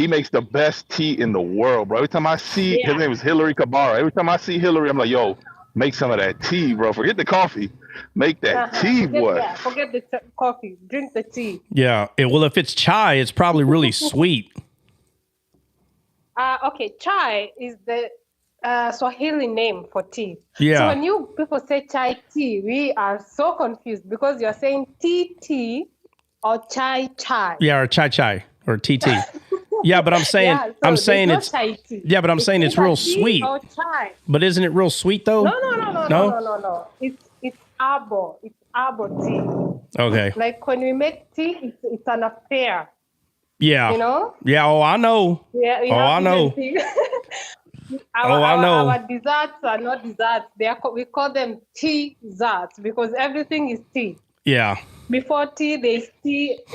makes the best tea in the world, bro. Every time I see his name is Hillary Kabara. Every time I see Hillary, I'm like, yo, make some of that tea, bro. Forget the coffee, make that tea, boy. Forget the coffee. Drink the tea. yeah. Well, if it's chai, it's probably really sweet. Okay, chai is the Swahili name for tea. Yeah. So when you people say chai tea, we are so confused because you're saying tea or chai. Yeah, or chai or TT. Yeah, but I'm saying it's chai tea. yeah, but I'm saying it's real tea sweet. Or chai. But isn't it real sweet though? No. It's arbor. It's arbor tea. Okay. Like when we make tea, it's an affair. Yeah. You know? Yeah. Oh, I know. Yeah. I know. I know. Our desserts are not desserts. We call them tea desserts because everything is tea. Yeah. Before tea,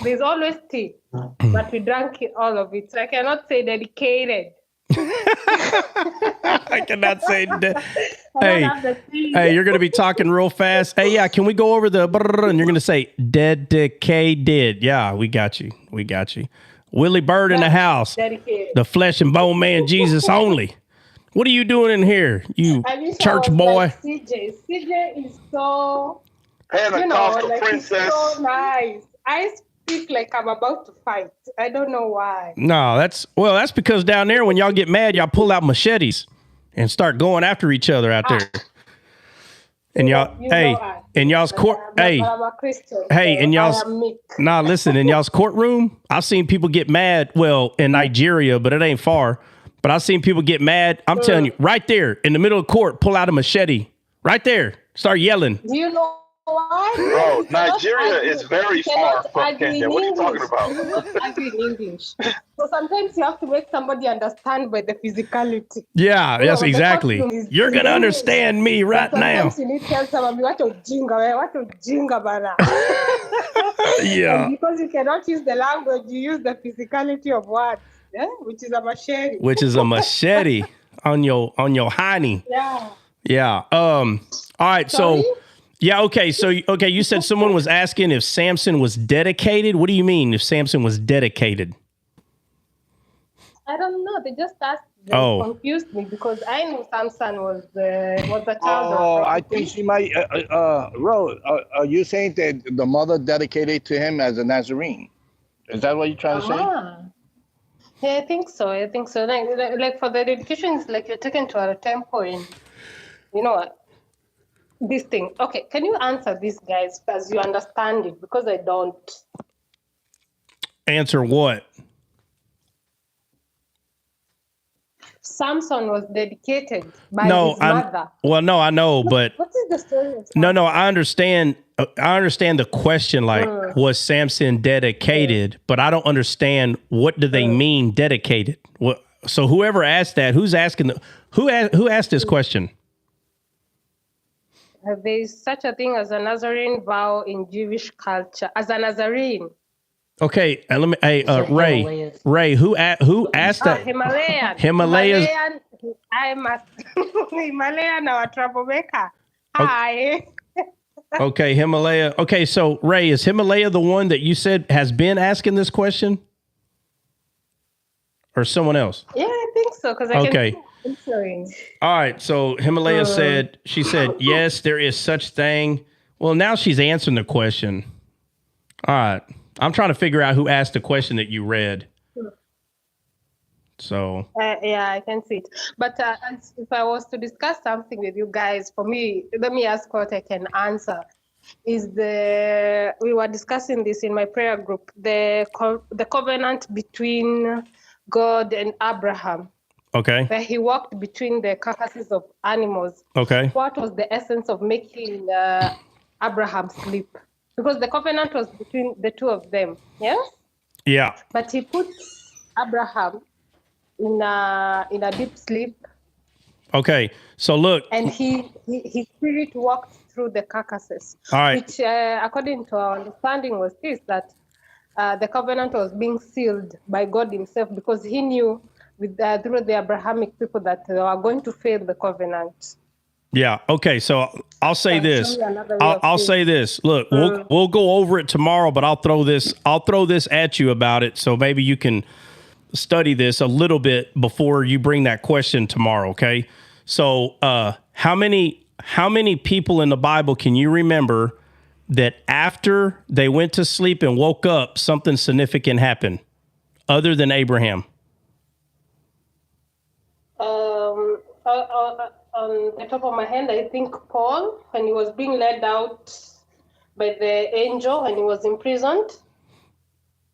there's always tea. But we drank all of it. So I cannot say dedicated. I cannot say. I don't Hey, have the tea. hey, you're going to be talking real fast. Hey, yeah, can we go over the brrr, and you're going to say dedicated. Yeah, we got you. We got you. Willie Bird in the house. Dedicated. The flesh and bone man, Jesus only. What are you doing in here, you I wish church I was boy? like CJ. CJ is so, Pentecostal like princess. he's so nice. I speak like I'm about to fight. I don't know why. No, that's because down there when y'all get mad, y'all pull out machetes and start going after each other out there. And y'all, in y'all's court, I'm a Christian. hey, in y'all's, I am meek. nah, listen, in y'all's courtroom, I've seen people get mad. Well, in Nigeria, but it ain't far. But I've seen people get mad. I'm telling you, right there in the middle of court, pull out a machete. Right there, start yelling. Do you know why? Bro, Nigeria is very far from Kenya. What are you talking about? You cannot argue in English. So sometimes you have to make somebody understand by the physicality. Yeah, yes, exactly. You're gonna understand me right now. Sometimes you need to tell somebody what to jinga, bana. Yeah. And because you cannot use the language, you use the physicality of words, which is a machete. Which is a machete on your hiney. Yeah. Yeah. All right. Sorry? So, yeah. Okay. So, okay. You said someone was asking if Samson was dedicated. What do you mean if Samson was dedicated? I don't know. They just asked. They confused me because I knew Samson was the child of. Oh, I think she might. Ro, are you saying that the mother dedicated to him as a Nazarene? Is that what you're trying to say? Yeah, I think so. Like for the dedication, it's like you're taken to a temple and this thing. Okay, can you answer this, guys, as you understand it? Because I don't. Answer what? Samson was dedicated by his mother. No, I know, but what is the story? No, I understand. I understand the question. Like, was Samson dedicated? But I don't understand what do they mean dedicated. What? So whoever asked that, who's asking? Who asked this question? There is such a thing as a Nazarene vow in Jewish culture. As a Nazarene. Okay, let me. Hey, Ray, who asked that? Himalayan. I'm a Himalayan, our troublemaker. Hi. Okay, Himalaya. Okay, so Ray, is Himalaya the one that you said has been asking this question, or someone else? Yeah, I think so. Because I can. All right. So Himalaya said yes, there is such thing. Well, now she's answering the question. All right. I'm trying to figure out who asked the question that you read. So. Yeah, I can see it. But if I was to discuss something with you guys, for me, let me ask what I can answer. We were discussing this in my prayer group, the covenant between God and Abraham. Okay. Where he walked between the carcasses of animals. Okay. What was the essence of making Abraham sleep? Because the covenant was between the two of them. Yes? Yeah. But he put Abraham in a deep sleep. Okay. So look. And his spirit walked through the carcasses. All right. Which, according to our understanding, was this, that the covenant was being sealed by God himself because he knew through the Abrahamic people that they are going to fail the covenant. Yeah. Okay. So I'll say this. I'll say this. Look, we'll go over it tomorrow, but I'll throw this at you about it. So maybe you can study this a little bit before you bring that question tomorrow. Okay. So how many people in the Bible can you remember that after they went to sleep and woke up, something significant happened other than Abraham? On the top of my head, I think Paul, when he was being led out by the angel and he was imprisoned.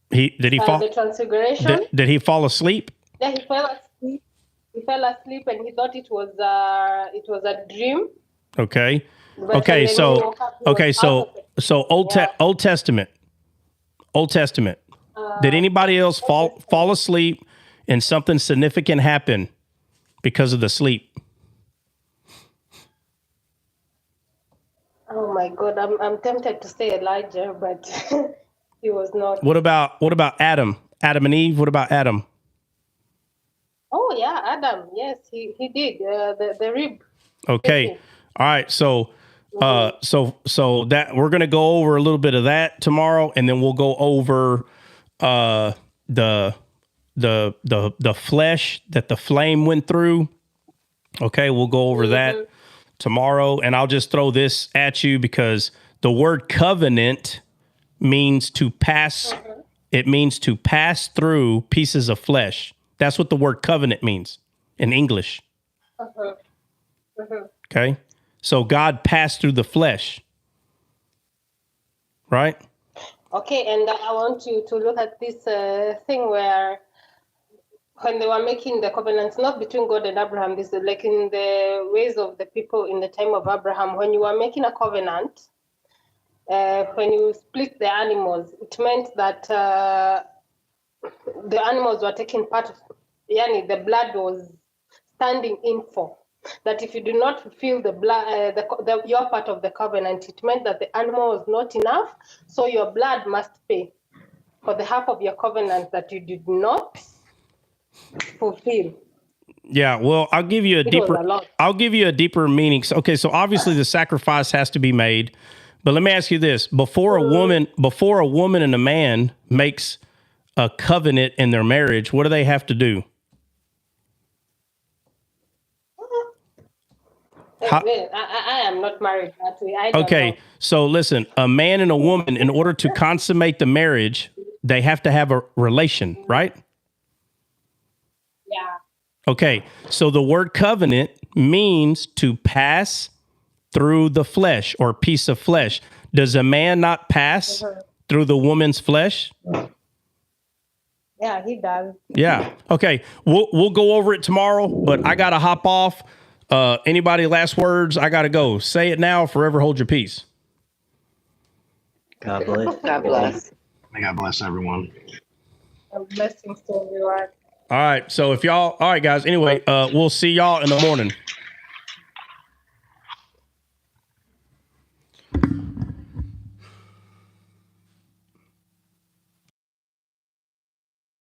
Did he fall? The transfiguration. Did he fall asleep? Yeah, he fell asleep. He fell asleep and he thought it was a dream. Okay. But okay. So Old Testament. Did anybody else fall asleep and something significant happen because of the sleep. Oh my God, I'm tempted to say Elijah, but he was not. What about Adam? Adam and Eve? What about Adam? Oh yeah, Adam. Yes, he did. The rib. Okay. All right. So so that we're gonna go over a little bit of that tomorrow, and then we'll go over the flesh that the flame went through. Okay, we'll go over that tomorrow, and I'll just throw this at you because the word covenant means to pass. It means to pass through pieces of flesh. That's what the word covenant means in English. Okay, so God passed through the flesh, right? Okay, and I want you to look at this thing where when they were making the covenants, not between God and Abraham, this is like in the ways of the people in the time of Abraham. When you were making a covenant, when you split the animals, it meant that the animals were taking part of, yani the blood was standing in for. That if you do not fulfill the blood, your part of the covenant, it meant that the animal was not enough, so your blood must pay for the half of your covenant that you did not fulfill. Yeah, well, I'll give you a deeper meaning. Okay, so obviously the sacrifice has to be made, but let me ask you this: before a woman and a man makes a covenant in their marriage, what do they have to do? I am not married that way. I don't know. So listen, a man and a woman, in order to consummate the marriage, they have to have a relation, right? Yeah. Okay, so the word covenant means to pass through the flesh or piece of flesh. Does a man not pass through the woman's flesh? Yeah, he does. Yeah. Okay, we'll go over it tomorrow, but I gotta hop off. Anybody last words? I gotta go. Say it now, forever hold your peace. God bless. God bless. May God bless everyone. Blessings to everyone. All right. So all right, guys. Anyway, we'll see y'all in the morning.